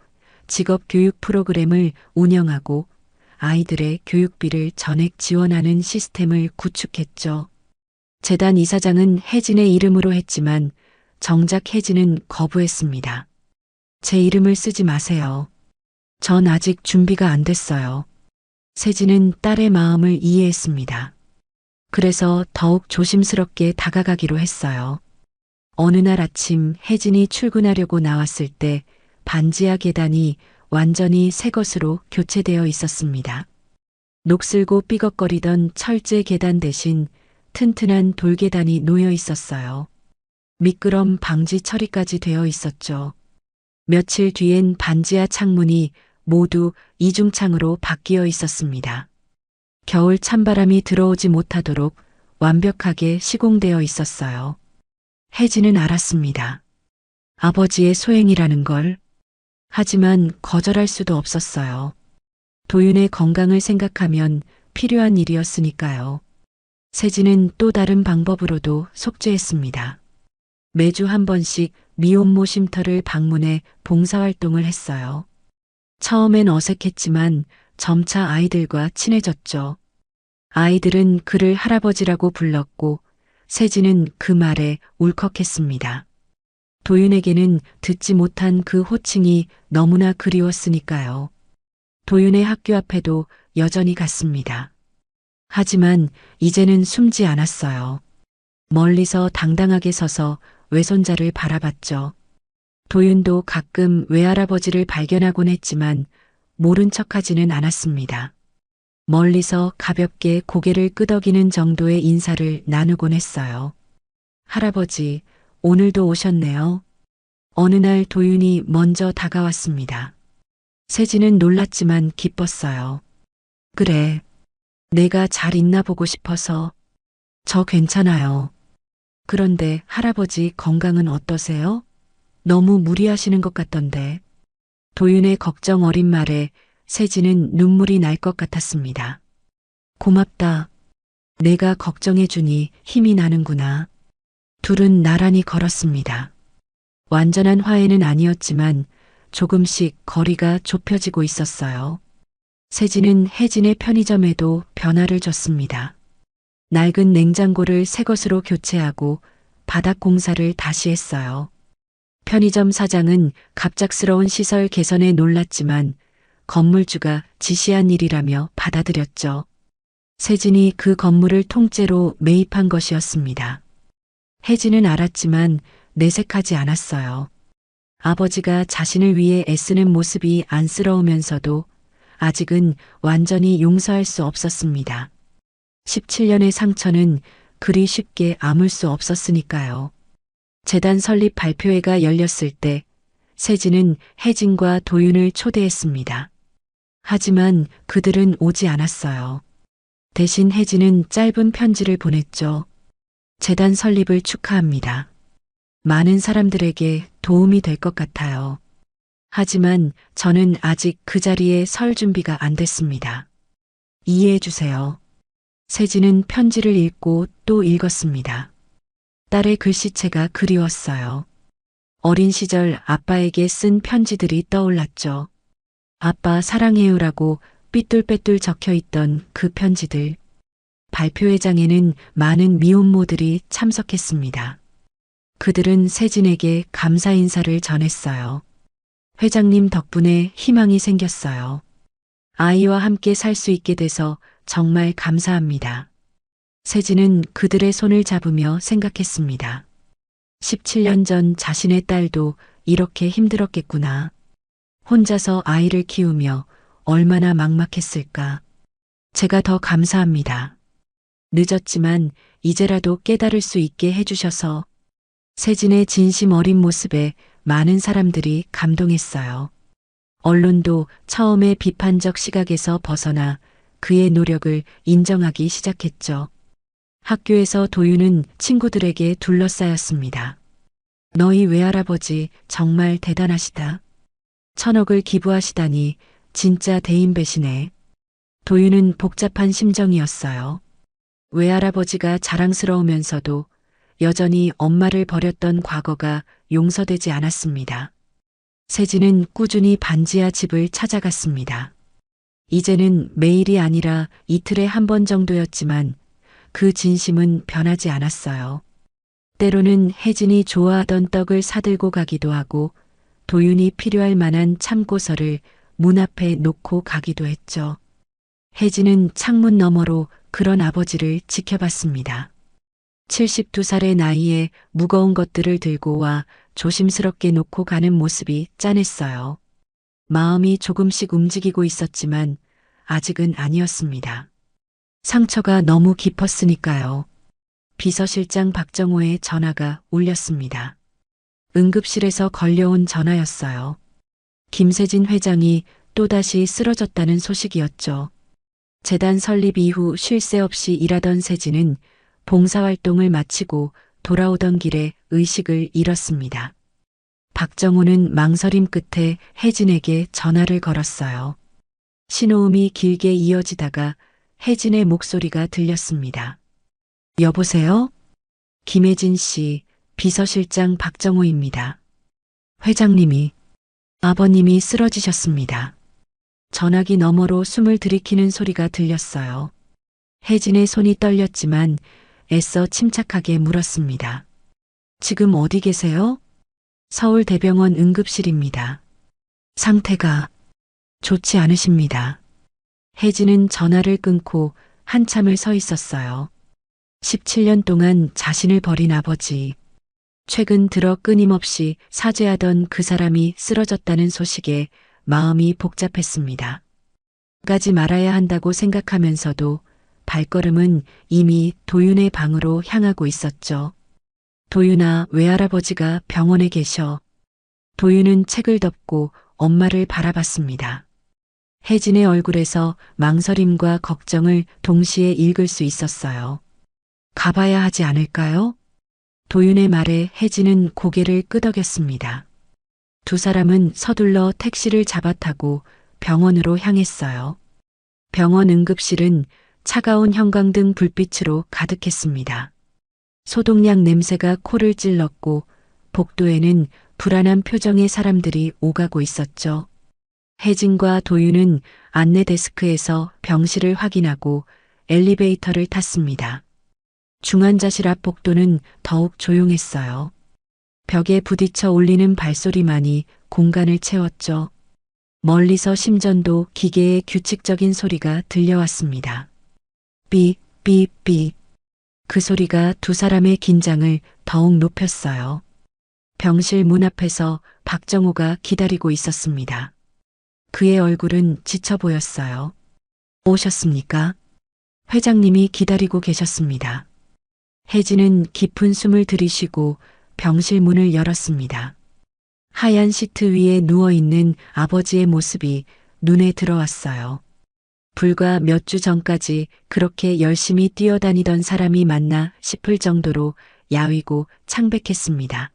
직업 교육 프로그램을 운영하고 아이들의 교육비를 전액 지원하는 시스템을 구축했죠. 재단 이사장은 혜진의 이름으로 했지만 정작 혜진은 거부했습니다. 제 이름을 쓰지 마세요. 전 아직 준비가 안 됐어요. 세진은 딸의 마음을 이해했습니다. 그래서 더욱 조심스럽게 다가가기로 했어요. 어느 날 아침 혜진이 출근하려고 나왔을 때 반지하 계단이 완전히 새 것으로 교체되어 있었습니다. 녹슬고 삐걱거리던 철제 계단 대신 튼튼한 돌계단이 놓여 있었어요. 미끄럼 방지 처리까지 되어 있었죠. 며칠 뒤엔 반지하 창문이 모두 이중창으로 바뀌어 있었습니다. 겨울 찬바람이 들어오지 못하도록 완벽하게 시공되어 있었어요. 혜진은 알았습니다. 아버지의 소행이라는 걸. 하지만 거절할 수도 없었어요. 도윤의 건강을 생각하면 필요한 일이었으니까요. 세진은 또 다른 방법으로도 속죄했습니다. 매주 한 번씩 미혼모 쉼터를 방문해 봉사활동을 했어요. 처음엔 어색했지만 점차 아이들과 친해졌죠. 아이들은 그를 할아버지라고 불렀고 세진은 그 말에 울컥했습니다. 도윤에게는 듣지 못한 그 호칭이 너무나 그리웠으니까요. 도윤의 학교 앞에도 여전히 갔습니다. 하지만 이제는 숨지 않았어요. 멀리서 당당하게 서서 외손자를 바라봤죠. 도윤도 가끔 외할아버지를 발견하곤 했지만 모른 척하지는 않았습니다. 멀리서 가볍게 고개를 끄덕이는 정도의 인사를 나누곤 했어요. 할아버지, 오늘도 오셨네요. 어느 날 도윤이 먼저 다가왔습니다. 세진은 놀랐지만 기뻤어요. 그래, 내가 잘 있나 보고 싶어서. 저 괜찮아요. 그런데 할아버지 건강은 어떠세요? 너무 무리하시는 것 같던데. 도윤의 걱정 어린 말에 세진은 눈물이 날 것 같았습니다. 고맙다. 내가 걱정해주니 힘이 나는구나. 둘은 나란히 걸었습니다. 완전한 화해는 아니었지만 조금씩 거리가 좁혀지고 있었어요. 세진은 혜진의 편의점에도 변화를 줬습니다. 낡은 냉장고를 새 것으로 교체하고 바닥 공사를 다시 했어요. 편의점 사장은 갑작스러운 시설 개선에 놀랐지만 건물주가 지시한 일이라며 받아들였죠. 세진이 그 건물을 통째로 매입한 것이었습니다. 혜진은 알았지만 내색하지 않았어요. 아버지가 자신을 위해 애쓰는 모습이 안쓰러우면서도 아직은 완전히 용서할 수 없었습니다. 17년의 상처는 그리 쉽게 아물 수 없었으니까요. 재단 설립 발표회가 열렸을 때 세진은 혜진과 도윤을 초대했습니다. 하지만 그들은 오지 않았어요. 대신 혜진은 짧은 편지를 보냈죠. 재단 설립을 축하합니다. 많은 사람들에게 도움이 될 것 같아요. 하지만 저는 아직 그 자리에 설 준비가 안 됐습니다. 이해해 주세요. 세진은 편지를 읽고 또 읽었습니다. 딸의 글씨체가 그리웠어요. 어린 시절 아빠에게 쓴 편지들이 떠올랐죠. 아빠 사랑해요라고 삐뚤빼뚤 적혀 있던 그 편지들. 발표회장에는 많은 미혼모들이 참석했습니다. 그들은 세진에게 감사 인사를 전했어요. 회장님 덕분에 희망이 생겼어요. 아이와 함께 살 수 있게 돼서 정말 감사합니다. 세진은 그들의 손을 잡으며 생각했습니다. 17년 전 자신의 딸도 이렇게 힘들었겠구나. 혼자서 아이를 키우며 얼마나 막막했을까. 제가 더 감사합니다. 늦었지만 이제라도 깨달을 수 있게 해주셔서. 세진의 진심 어린 모습에 많은 사람들이 감동했어요. 언론도 처음에 비판적 시각에서 벗어나 그의 노력을 인정하기 시작했죠. 학교에서 도윤은 친구들에게 둘러싸였습니다. 너희 외할아버지 정말 대단하시다. 1,000억을 기부하시다니 진짜 대인배시네. 도윤은 복잡한 심정이었어요. 외할아버지가 자랑스러우면서도 여전히 엄마를 버렸던 과거가 용서되지 않았습니다. 세진은 꾸준히 반지하 집을 찾아갔습니다. 이제는 매일이 아니라 이틀에 한 번 정도였지만 그 진심은 변하지 않았어요. 때로는 혜진이 좋아하던 떡을 사들고 가기도 하고 도윤이 필요할 만한 참고서를 문 앞에 놓고 가기도 했죠. 혜진은 창문 너머로 그런 아버지를 지켜봤습니다. 72살의 나이에 무거운 것들을 들고 와 조심스럽게 놓고 가는 모습이 짠했어요. 마음이 조금씩 움직이고 있었지만 아직은 아니었습니다. 상처가 너무 깊었으니까요. 비서실장 박정호의 전화가 울렸습니다. 응급실에서 걸려온 전화였어요. 김세진 회장이 또다시 쓰러졌다는 소식이었죠. 재단 설립 이후 쉴 새 없이 일하던 세진은 봉사활동을 마치고 돌아오던 길에 의식을 잃었습니다. 박정호는 망설임 끝에 혜진에게 전화를 걸었어요. 신호음이 길게 이어지다가 혜진의 목소리가 들렸습니다. 여보세요? 김혜진 씨, 비서실장 박정호입니다. 회장님이, 아버님이 쓰러지셨습니다. 전화기 너머로 숨을 들이키는 소리가 들렸어요. 혜진의 손이 떨렸지만 애써 침착하게 물었습니다. 지금 어디 계세요? 서울대병원 응급실입니다. 상태가 좋지 않으십니다. 혜진은 전화를 끊고 한참을 서 있었어요. 17년 동안 자신을 버린 아버지. 최근 들어 끊임없이 사죄하던 그 사람이 쓰러졌다는 소식에 마음이 복잡했습니다. 가지 말아야 한다고 생각하면서도 발걸음은 이미 도윤의 방으로 향하고 있었죠. 도윤아, 외할아버지가 병원에 계셔. 도윤은 책을 덮고 엄마를 바라봤습니다. 혜진의 얼굴에서 망설임과 걱정을 동시에 읽을 수 있었어요. 가봐야 하지 않을까요? 도윤의 말에 혜진은 고개를 끄덕였습니다. 두 사람은 서둘러 택시를 잡아타고 병원으로 향했어요. 병원 응급실은 차가운 형광등 불빛으로 가득했습니다. 소독약 냄새가 코를 찔렀고 복도에는 불안한 표정의 사람들이 오가고 있었죠. 혜진과 도윤은 안내 데스크에서 병실을 확인하고 엘리베이터를 탔습니다. 중환자실 앞 복도는 더욱 조용했어요. 벽에 부딪혀 울리는 발소리만이 공간을 채웠죠. 멀리서 심전도 기계의 규칙적인 소리가 들려왔습니다. 삐, 삐, 삐. 그 소리가 두 사람의 긴장을 더욱 높였어요. 병실 문 앞에서 박정호가 기다리고 있었습니다. 그의 얼굴은 지쳐 보였어요. 오셨습니까? 회장님이 기다리고 계셨습니다. 혜진은 깊은 숨을 들이쉬고 병실 문을 열었습니다. 하얀 시트 위에 누워있는 아버지의 모습이 눈에 들어왔어요. 불과 몇 주 전까지 그렇게 열심히 뛰어다니던 사람이 맞나 싶을 정도로 야위고 창백했습니다.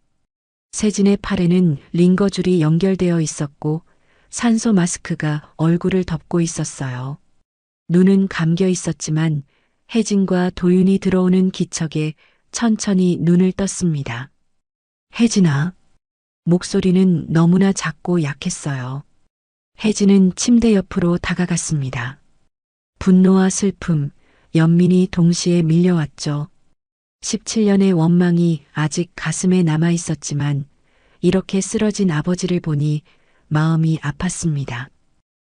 세진의 팔에는 링거줄이 연결되어 있었고 산소 마스크가 얼굴을 덮고 있었어요. 눈은 감겨 있었지만 혜진과 도윤이 들어오는 기척에 천천히 눈을 떴습니다. 혜진아. 목소리는 너무나 작고 약했어요. 혜진은 침대 옆으로 다가갔습니다. 분노와 슬픔, 연민이 동시에 밀려왔죠. 17년의 원망이 아직 가슴에 남아 있었지만 이렇게 쓰러진 아버지를 보니 마음이 아팠습니다.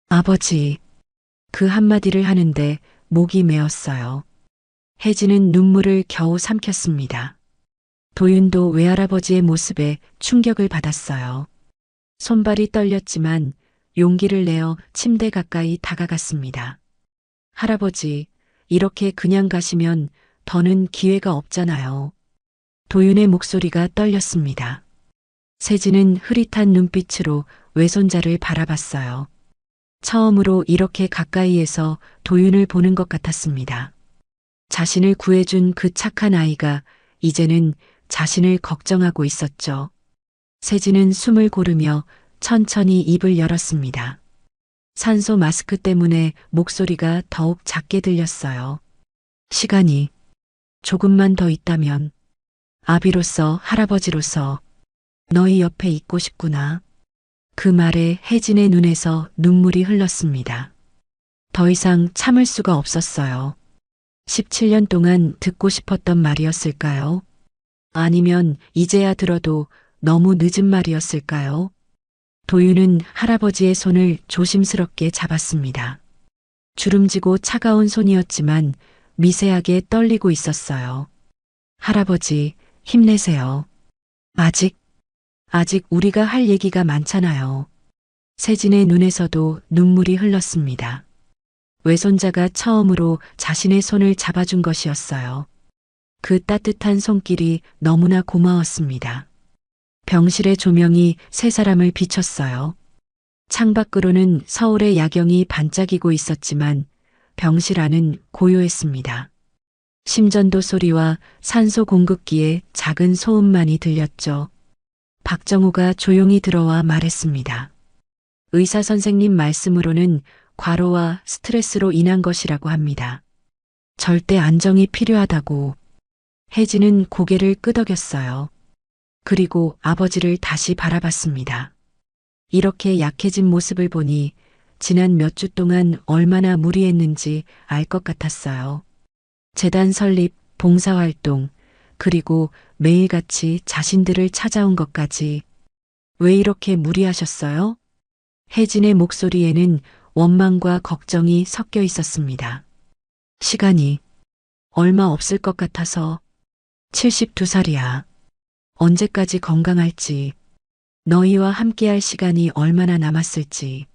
아버지. 그 한마디를 하는데 목이 메었어요. 혜진은 눈물을 겨우 삼켰습니다. 도윤도 외할아버지의 모습에 충격을 받았어요. 손발이 떨렸지만 용기를 내어 침대 가까이 다가갔습니다. 할아버지, 이렇게 그냥 가시면 더는 기회가 없잖아요. 도윤의 목소리가 떨렸습니다. 세진은 흐릿한 눈빛으로 외손자를 바라봤어요. 처음으로 이렇게 가까이에서 도윤을 보는 것 같았습니다. 자신을 구해준 그 착한 아이가 이제는 자신을 걱정하고 있었죠. 세진은 숨을 고르며 천천히 입을 열었습니다. 산소 마스크 때문에 목소리가 더욱 작게 들렸어요. 시간이 조금만 더 있다면 아비로서 할아버지로서 너희 옆에 있고 싶구나. 그 말에 혜진의 눈에서 눈물이 흘렀습니다. 더 이상 참을 수가 없었어요. 17년 동안 듣고 싶었던 말이었을까요? 아니면 이제야 들어도 너무 늦은 말이었을까요? 도윤은 할아버지의 손을 조심스럽게 잡았습니다. 주름지고 차가운 손이었지만 미세하게 떨리고 있었어요. 할아버지, 힘내세요. 아직 우리가 할 얘기가 많잖아요. 세진의 눈에서도 눈물이 흘렀습니다. 외손자가 처음으로 자신의 손을 잡아준 것이었어요. 그 따뜻한 손길이 너무나 고마웠습니다. 병실의 조명이 세 사람을 비췄어요. 창밖으로는 서울의 야경이 반짝이고 있었지만 병실 안은 고요했습니다. 심전도 소리와 산소 공급기의 작은 소음만이 들렸죠. 박정우가 조용히 들어와 말했습니다. 의사 선생님 말씀으로는 과로와 스트레스로 인한 것이라고 합니다. 절대 안정이 필요하다고. 혜진은 고개를 끄덕였어요. 그리고 아버지를 다시 바라봤습니다. 이렇게 약해진 모습을 보니 지난 몇 주 동안 얼마나 무리했는지 알 것 같았어요. 재단 설립, 봉사활동, 그리고 매일같이 자신들을 찾아온 것까지. 왜 이렇게 무리하셨어요? 혜진의 목소리에는 원망과 걱정이 섞여 있었습니다. 시간이 얼마 없을 것 같아서 72살이야. 언제까지 건강할지, 너희와 함께할 시간이 얼마나 남았을지.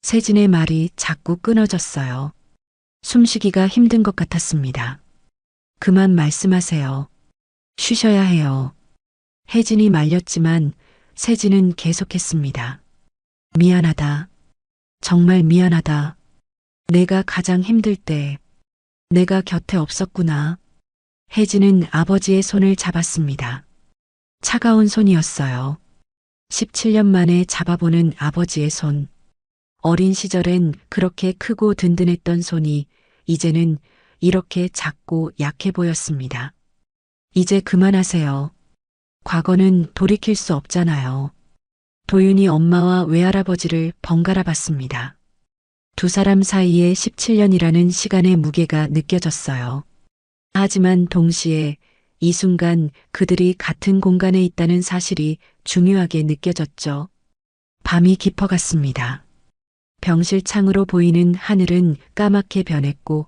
세진의 말이 자꾸 끊어졌어요. 숨쉬기가 힘든 것 같았습니다. 그만 말씀하세요. 쉬셔야 해요. 혜진이 말렸지만 세진은 계속했습니다. 미안하다. 정말 미안하다. 내가 가장 힘들 때 내가 곁에 없었구나. 혜진은 아버지의 손을 잡았습니다. 차가운 손이었어요. 17년 만에 잡아보는 아버지의 손. 어린 시절엔 그렇게 크고 든든했던 손이 이제는 이렇게 작고 약해 보였습니다. 이제 그만하세요. 과거는 돌이킬 수 없잖아요. 도윤이 엄마와 외할아버지를 번갈아 봤습니다. 두 사람 사이에 17년이라는 시간의 무게가 느껴졌어요. 하지만 동시에 이 순간 그들이 같은 공간에 있다는 사실이 중요하게 느껴졌죠. 밤이 깊어갔습니다. 병실 창으로 보이는 하늘은 까맣게 변했고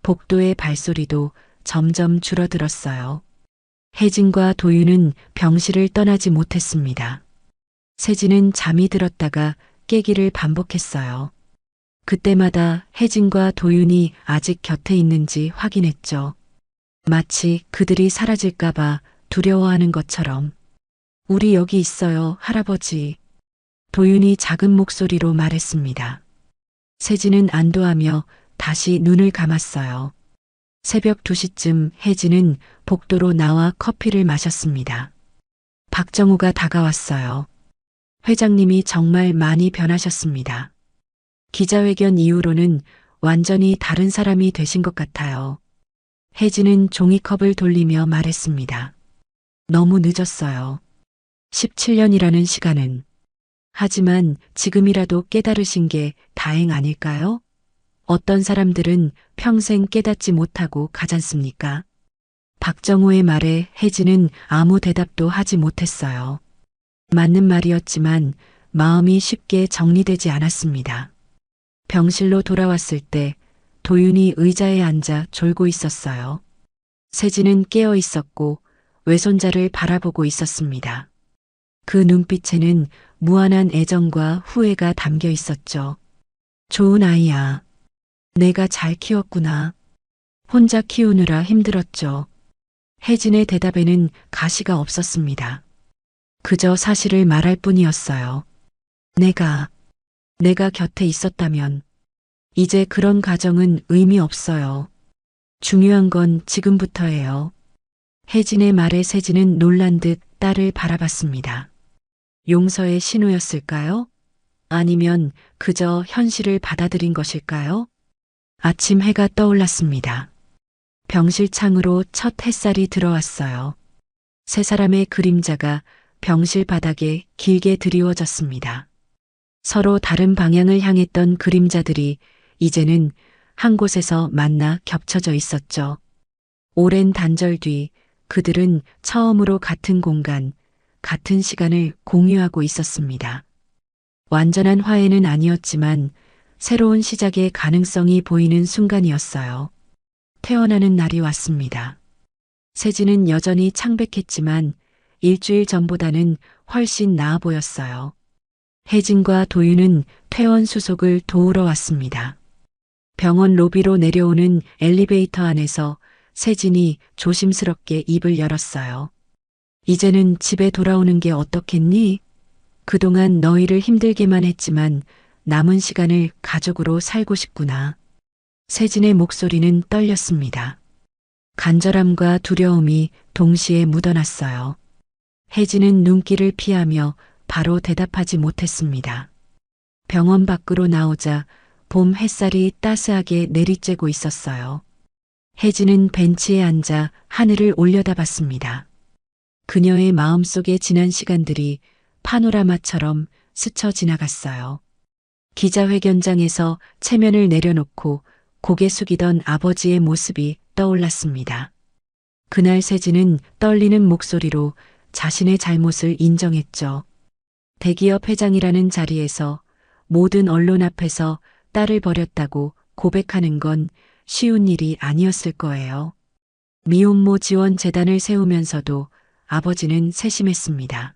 복도의 발소리도 점점 줄어들었어요. 혜진과 도윤은 병실을 떠나지 못했습니다. 세진은 잠이 들었다가 깨기를 반복했어요. 그때마다 혜진과 도윤이 아직 곁에 있는지 확인했죠. 마치 그들이 사라질까봐 두려워하는 것처럼. 우리 여기 있어요, 할아버지. 도윤이 작은 목소리로 말했습니다. 세진은 안도하며 다시 눈을 감았어요. 새벽 2시쯤 혜진은 복도로 나와 커피를 마셨습니다. 박정우가 다가왔어요. 회장님이 정말 많이 변하셨습니다. 기자회견 이후로는 완전히 다른 사람이 되신 것 같아요. 혜진은 종이컵을 돌리며 말했습니다. 너무 늦었어요. 17년이라는 시간은. 하지만 지금이라도 깨달으신 게 다행 아닐까요? 어떤 사람들은 평생 깨닫지 못하고 가잖습니까? 박정호의 말에 혜진은 아무 대답도 하지 못했어요. 맞는 말이었지만 마음이 쉽게 정리되지 않았습니다. 병실로 돌아왔을 때 도윤이 의자에 앉아 졸고 있었어요. 세진은 깨어 있었고 외손자를 바라보고 있었습니다. 그 눈빛에는 무한한 애정과 후회가 담겨 있었죠. 좋은 아이야. 내가 잘 키웠구나. 혼자 키우느라 힘들었죠. 혜진의 대답에는 가시가 없었습니다. 그저 사실을 말할 뿐이었어요. 내가 곁에 있었다면 이제 그런 가정은 의미 없어요. 중요한 건 지금부터예요. 혜진의 말에 세진은 놀란 듯 딸을 바라봤습니다. 용서의 신호였을까요? 아니면 그저 현실을 받아들인 것일까요? 아침 해가 떠올랐습니다. 병실 창으로 첫 햇살이 들어왔어요. 세 사람의 그림자가 병실 바닥에 길게 드리워졌습니다. 서로 다른 방향을 향했던 그림자들이 이제는 한 곳에서 만나 겹쳐져 있었죠. 오랜 단절 뒤 그들은 처음으로 같은 공간, 같은 시간을 공유하고 있었습니다. 완전한 화해는 아니었지만 새로운 시작의 가능성이 보이는 순간이었어요. 태어나는 날이 왔습니다. 세진은 여전히 창백했지만 일주일 전보다는 훨씬 나아 보였어요. 혜진과 도윤은 퇴원 수속을 도우러 왔습니다. 병원 로비로 내려오는 엘리베이터 안에서 세진이 조심스럽게 입을 열었어요. 이제는 집에 돌아오는 게 어떻겠니? 그동안 너희를 힘들게만 했지만 남은 시간을 가족으로 살고 싶구나. 세진의 목소리는 떨렸습니다. 간절함과 두려움이 동시에 묻어났어요. 혜진은 눈길을 피하며 바로 대답하지 못했습니다. 병원 밖으로 나오자 봄 햇살이 따스하게 내리쬐고 있었어요. 혜진은 벤치에 앉아 하늘을 올려다봤습니다. 그녀의 마음속에 지난 시간들이 파노라마처럼 스쳐 지나갔어요. 기자회견장에서 체면을 내려놓고 고개 숙이던 아버지의 모습이 떠올랐습니다. 그날 세진은 떨리는 목소리로 자신의 잘못을 인정했죠. 대기업 회장이라는 자리에서 모든 언론 앞에서 딸을 버렸다고 고백하는 건 쉬운 일이 아니었을 거예요. 미혼모 지원 재단을 세우면서도 아버지는 세심했습니다.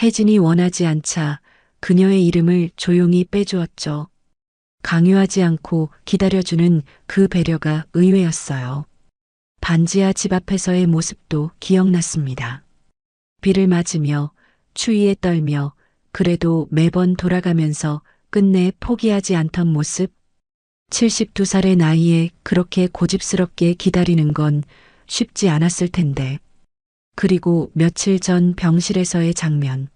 혜진이 원하지 않자 그녀의 이름을 조용히 빼주었죠. 강요하지 않고 기다려주는 그 배려가 의외였어요. 반지하 집 앞에서의 모습도 기억났습니다. 비를 맞으며 추위에 떨며 그래도 매번 돌아가면서 끝내 포기하지 않던 모습. 72살의 나이에 그렇게 고집스럽게 기다리는 건 쉽지 않았을 텐데. 그리고 며칠 전 병실에서의 장면.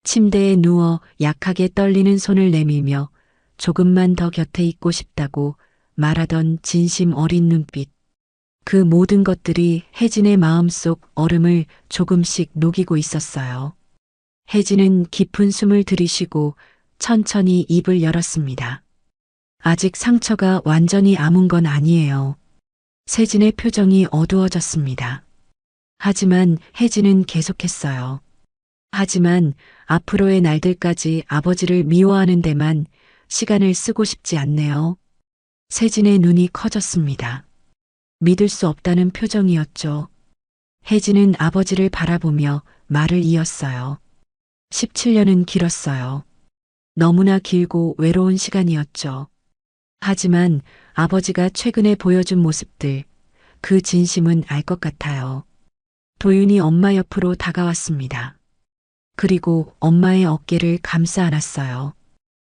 침대에 누워 약하게 떨리는 손을 내밀며 조금만 더 곁에 있고 싶다고 말하던 진심 어린 눈빛. 그 모든 것들이 혜진의 마음속 얼음을 조금씩 녹이고 있었어요. 혜진은 깊은 숨을 들이쉬고 천천히 입을 열었습니다. 아직 상처가 완전히 아문 건 아니에요. 세진의 표정이 어두워졌습니다. 하지만 혜진은 계속했어요. 하지만 앞으로의 날들까지 아버지를 미워하는 데만 시간을 쓰고 싶지 않네요. 세진의 눈이 커졌습니다. 믿을 수 없다는 표정이었죠. 혜진은 아버지를 바라보며 말을 이었어요. 17년은 길었어요. 너무나 길고 외로운 시간이었죠. 하지만 아버지가 최근에 보여준 모습들, 그 진심은 알 것 같아요. 도윤이 엄마 옆으로 다가왔습니다. 그리고 엄마의 어깨를 감싸 안았어요.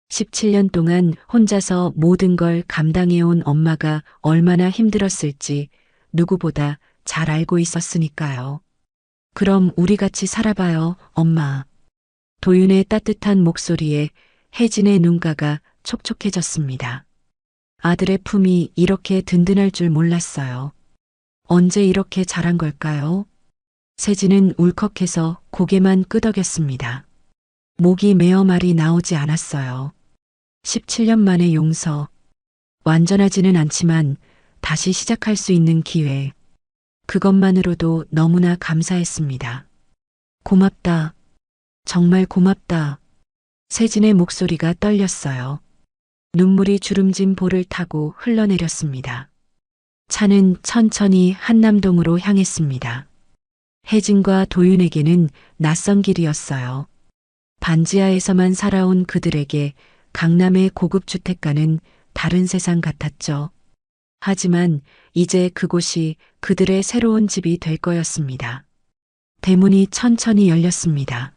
17년 동안 혼자서 모든 걸 감당해온 엄마가 얼마나 힘들었을지 누구보다 잘 알고 있었으니까요. 그럼 우리 같이 살아봐요, 엄마. 도윤의 따뜻한 목소리에 혜진의 눈가가 촉촉해졌습니다. 아들의 품이 이렇게 든든할 줄 몰랐어요. 언제 이렇게 자란 걸까요? 세진은 울컥해서 고개만 끄덕였습니다. 목이 메어 말이 나오지 않았어요. 17년 만의 용서. 완전하지는 않지만 다시 시작할 수 있는 기회. 그것만으로도 너무나 감사했습니다. 고맙다. 정말 고맙다. 세진의 목소리가 떨렸어요. 눈물이 주름진 볼을 타고 흘러내렸습니다. 차는 천천히 한남동으로 향했습니다. 혜진과 도윤에게는 낯선 길이었어요. 반지하에서만 살아온 그들에게 강남의 고급 주택가는 다른 세상 같았죠. 하지만 이제 그곳이 그들의 새로운 집이 될 거였습니다. 대문이 천천히 열렸습니다.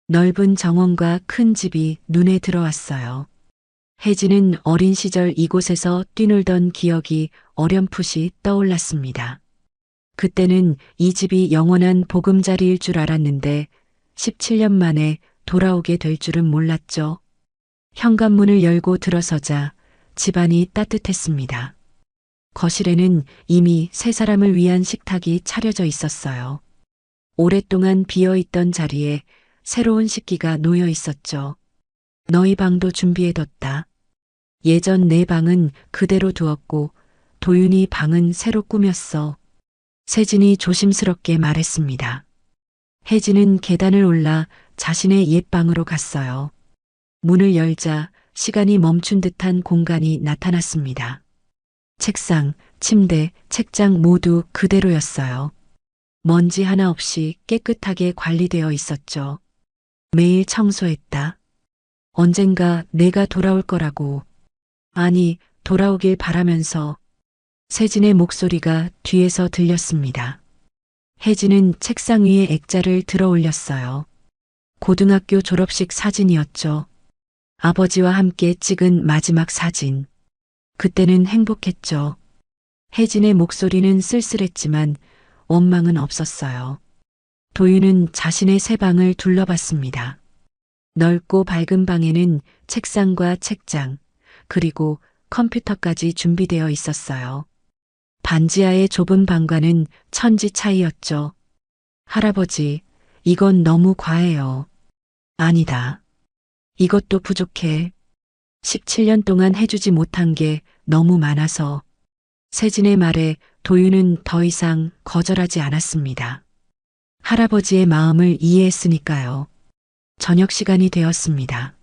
넓은 정원과 큰 집이 눈에 들어왔어요. 혜진은 어린 시절 이곳에서 뛰놀던 기억이 어렴풋이 떠올랐습니다. 그때는 이 집이 영원한 보금자리일 줄 알았는데 17년 만에 돌아오게 될 줄은 몰랐죠. 현관문을 열고 들어서자 집안이 따뜻했습니다. 거실에는 이미 세 사람을 위한 식탁이 차려져 있었어요. 오랫동안 비어있던 자리에 새로운 식기가 놓여 있었죠. 너희 방도 준비해뒀다. 예전 내 방은 그대로 두었고 도윤이 방은 새로 꾸몄어. 세진이 조심스럽게 말했습니다. 혜진은 계단을 올라 자신의 옛 방으로 갔어요. 문을 열자 시간이 멈춘 듯한 공간이 나타났습니다. 책상, 침대, 책장 모두 그대로였어요. 먼지 하나 없이 깨끗하게 관리되어 있었죠. 매일 청소했다. 언젠가 내가 돌아올 거라고. 아니, 돌아오길 바라면서. 세진의 목소리가 뒤에서 들렸습니다. 혜진은 책상 위에 액자를 들어 올렸어요. 고등학교 졸업식 사진이었죠. 아버지와 함께 찍은 마지막 사진. 그때는 행복했죠. 혜진의 목소리는 쓸쓸했지만 원망은 없었어요. 도윤은 자신의 새 방을 둘러봤습니다. 넓고 밝은 방에는 책상과 책장, 그리고 컴퓨터까지 준비되어 있었어요. 반지하의 좁은 방과는 천지 차이였죠. 할아버지, 이건 너무 과해요. 아니다. 이것도 부족해. 17년 동안 해주지 못한 게 너무 많아서. 세진의 말에 도윤은 더 이상 거절하지 않았습니다. 할아버지의 마음을 이해했으니까요. 저녁 시간이 되었습니다.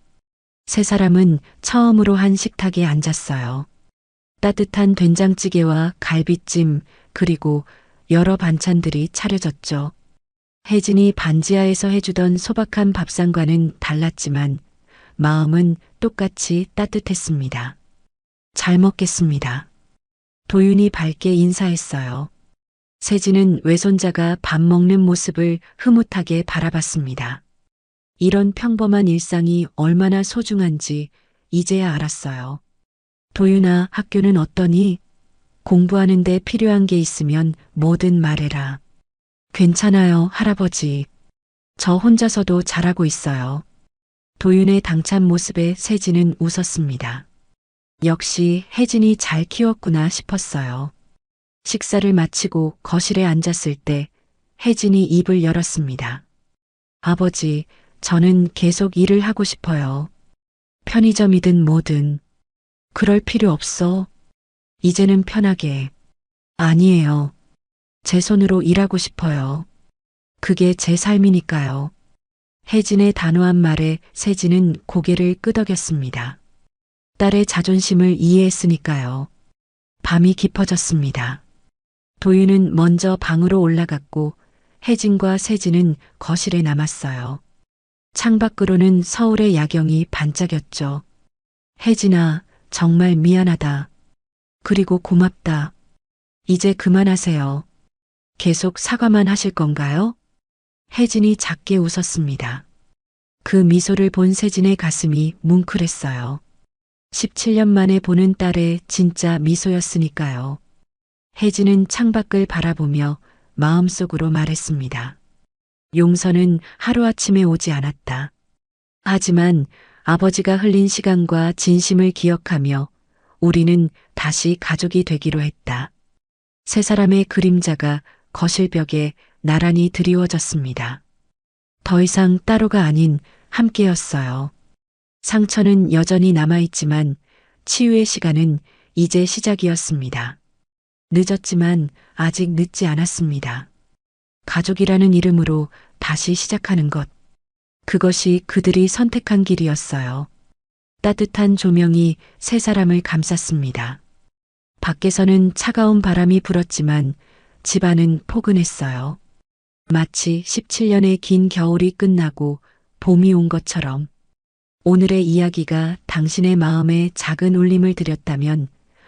세 사람은 처음으로 한 식탁에 앉았어요. 따뜻한 된장찌개와 갈비찜, 그리고 여러 반찬들이 차려졌죠. 혜진이 반지하에서 해주던 소박한 밥상과는 달랐지만 마음은 똑같이 따뜻했습니다. 잘 먹겠습니다. 도윤이 밝게 인사했어요. 세진은 외손자가 밥 먹는 모습을 흐뭇하게 바라봤습니다. 이런 평범한 일상이 얼마나 소중한지 이제야 알았어요. 도윤아, 학교는 어떠니? 공부하는데 필요한 게 있으면 뭐든 말해라. 괜찮아요, 할아버지. 저 혼자서도 잘하고 있어요. 도윤의 당찬 모습에 세진은 웃었습니다. 역시 혜진이 잘 키웠구나 싶었어요. 식사를 마치고 거실에 앉았을 때 혜진이 입을 열었습니다. 아버지, 저는 계속 일을 하고 싶어요. 편의점이든 뭐든. 그럴 필요 없어. 이제는 편하게. 아니에요. 제 손으로 일하고 싶어요. 그게 제 삶이니까요. 혜진의 단호한 말에 세진은 고개를 끄덕였습니다. 딸의 자존심을 이해했으니까요. 밤이 깊어졌습니다. 도윤은 먼저 방으로 올라갔고 혜진과 세진은 거실에 남았어요. 창밖으로는 서울의 야경이 반짝였죠. 혜진아, 정말 미안하다. 그리고 고맙다. 이제 그만하세요. 계속 사과만 하실 건가요? 혜진이 작게 웃었습니다. 그 미소를 본 세진의 가슴이 뭉클했어요. 17년 만에 보는 딸의 진짜 미소였으니까요. 혜진은 창밖을 바라보며 마음속으로 말했습니다. 용서는 하루아침에 오지 않았다. 하지만 아버지가 흘린 시간과 진심을 기억하며 우리는 다시 가족이 되기로 했다. 세 사람의 그림자가 거실벽에 나란히 드리워졌습니다. 더 이상 따로가 아닌 함께였어요. 상처는 여전히 남아있지만 치유의 시간은 이제 시작이었습니다. 늦었지만 아직 늦지 않았습니다. 가족이라는 이름으로 다시 시작하는 것. 그것이 그들이 선택한 길이었어요. 따뜻한 조명이 세 사람을 감쌌습니다. 밖에서는 차가운 바람이 불었지만 집안은 포근했어요. 마치 17년의 긴 겨울이 끝나고 봄이 온 것처럼. 오늘의 이야기가 당신의 마음에 작은 울림을 드렸다면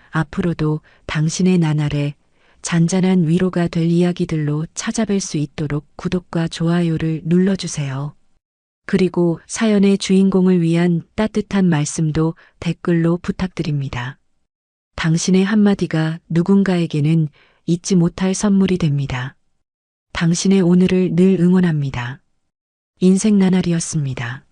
앞으로도 당신의 나날에 잔잔한 위로가 될 이야기들로 찾아뵐 수 있도록 구독과 좋아요를 눌러주세요. 그리고 사연의 주인공을 위한 따뜻한 말씀도 댓글로 부탁드립니다. 당신의 한마디가 누군가에게는 잊지 못할 선물이 됩니다. 당신의 오늘을 늘 응원합니다. 인생 나날이었습니다.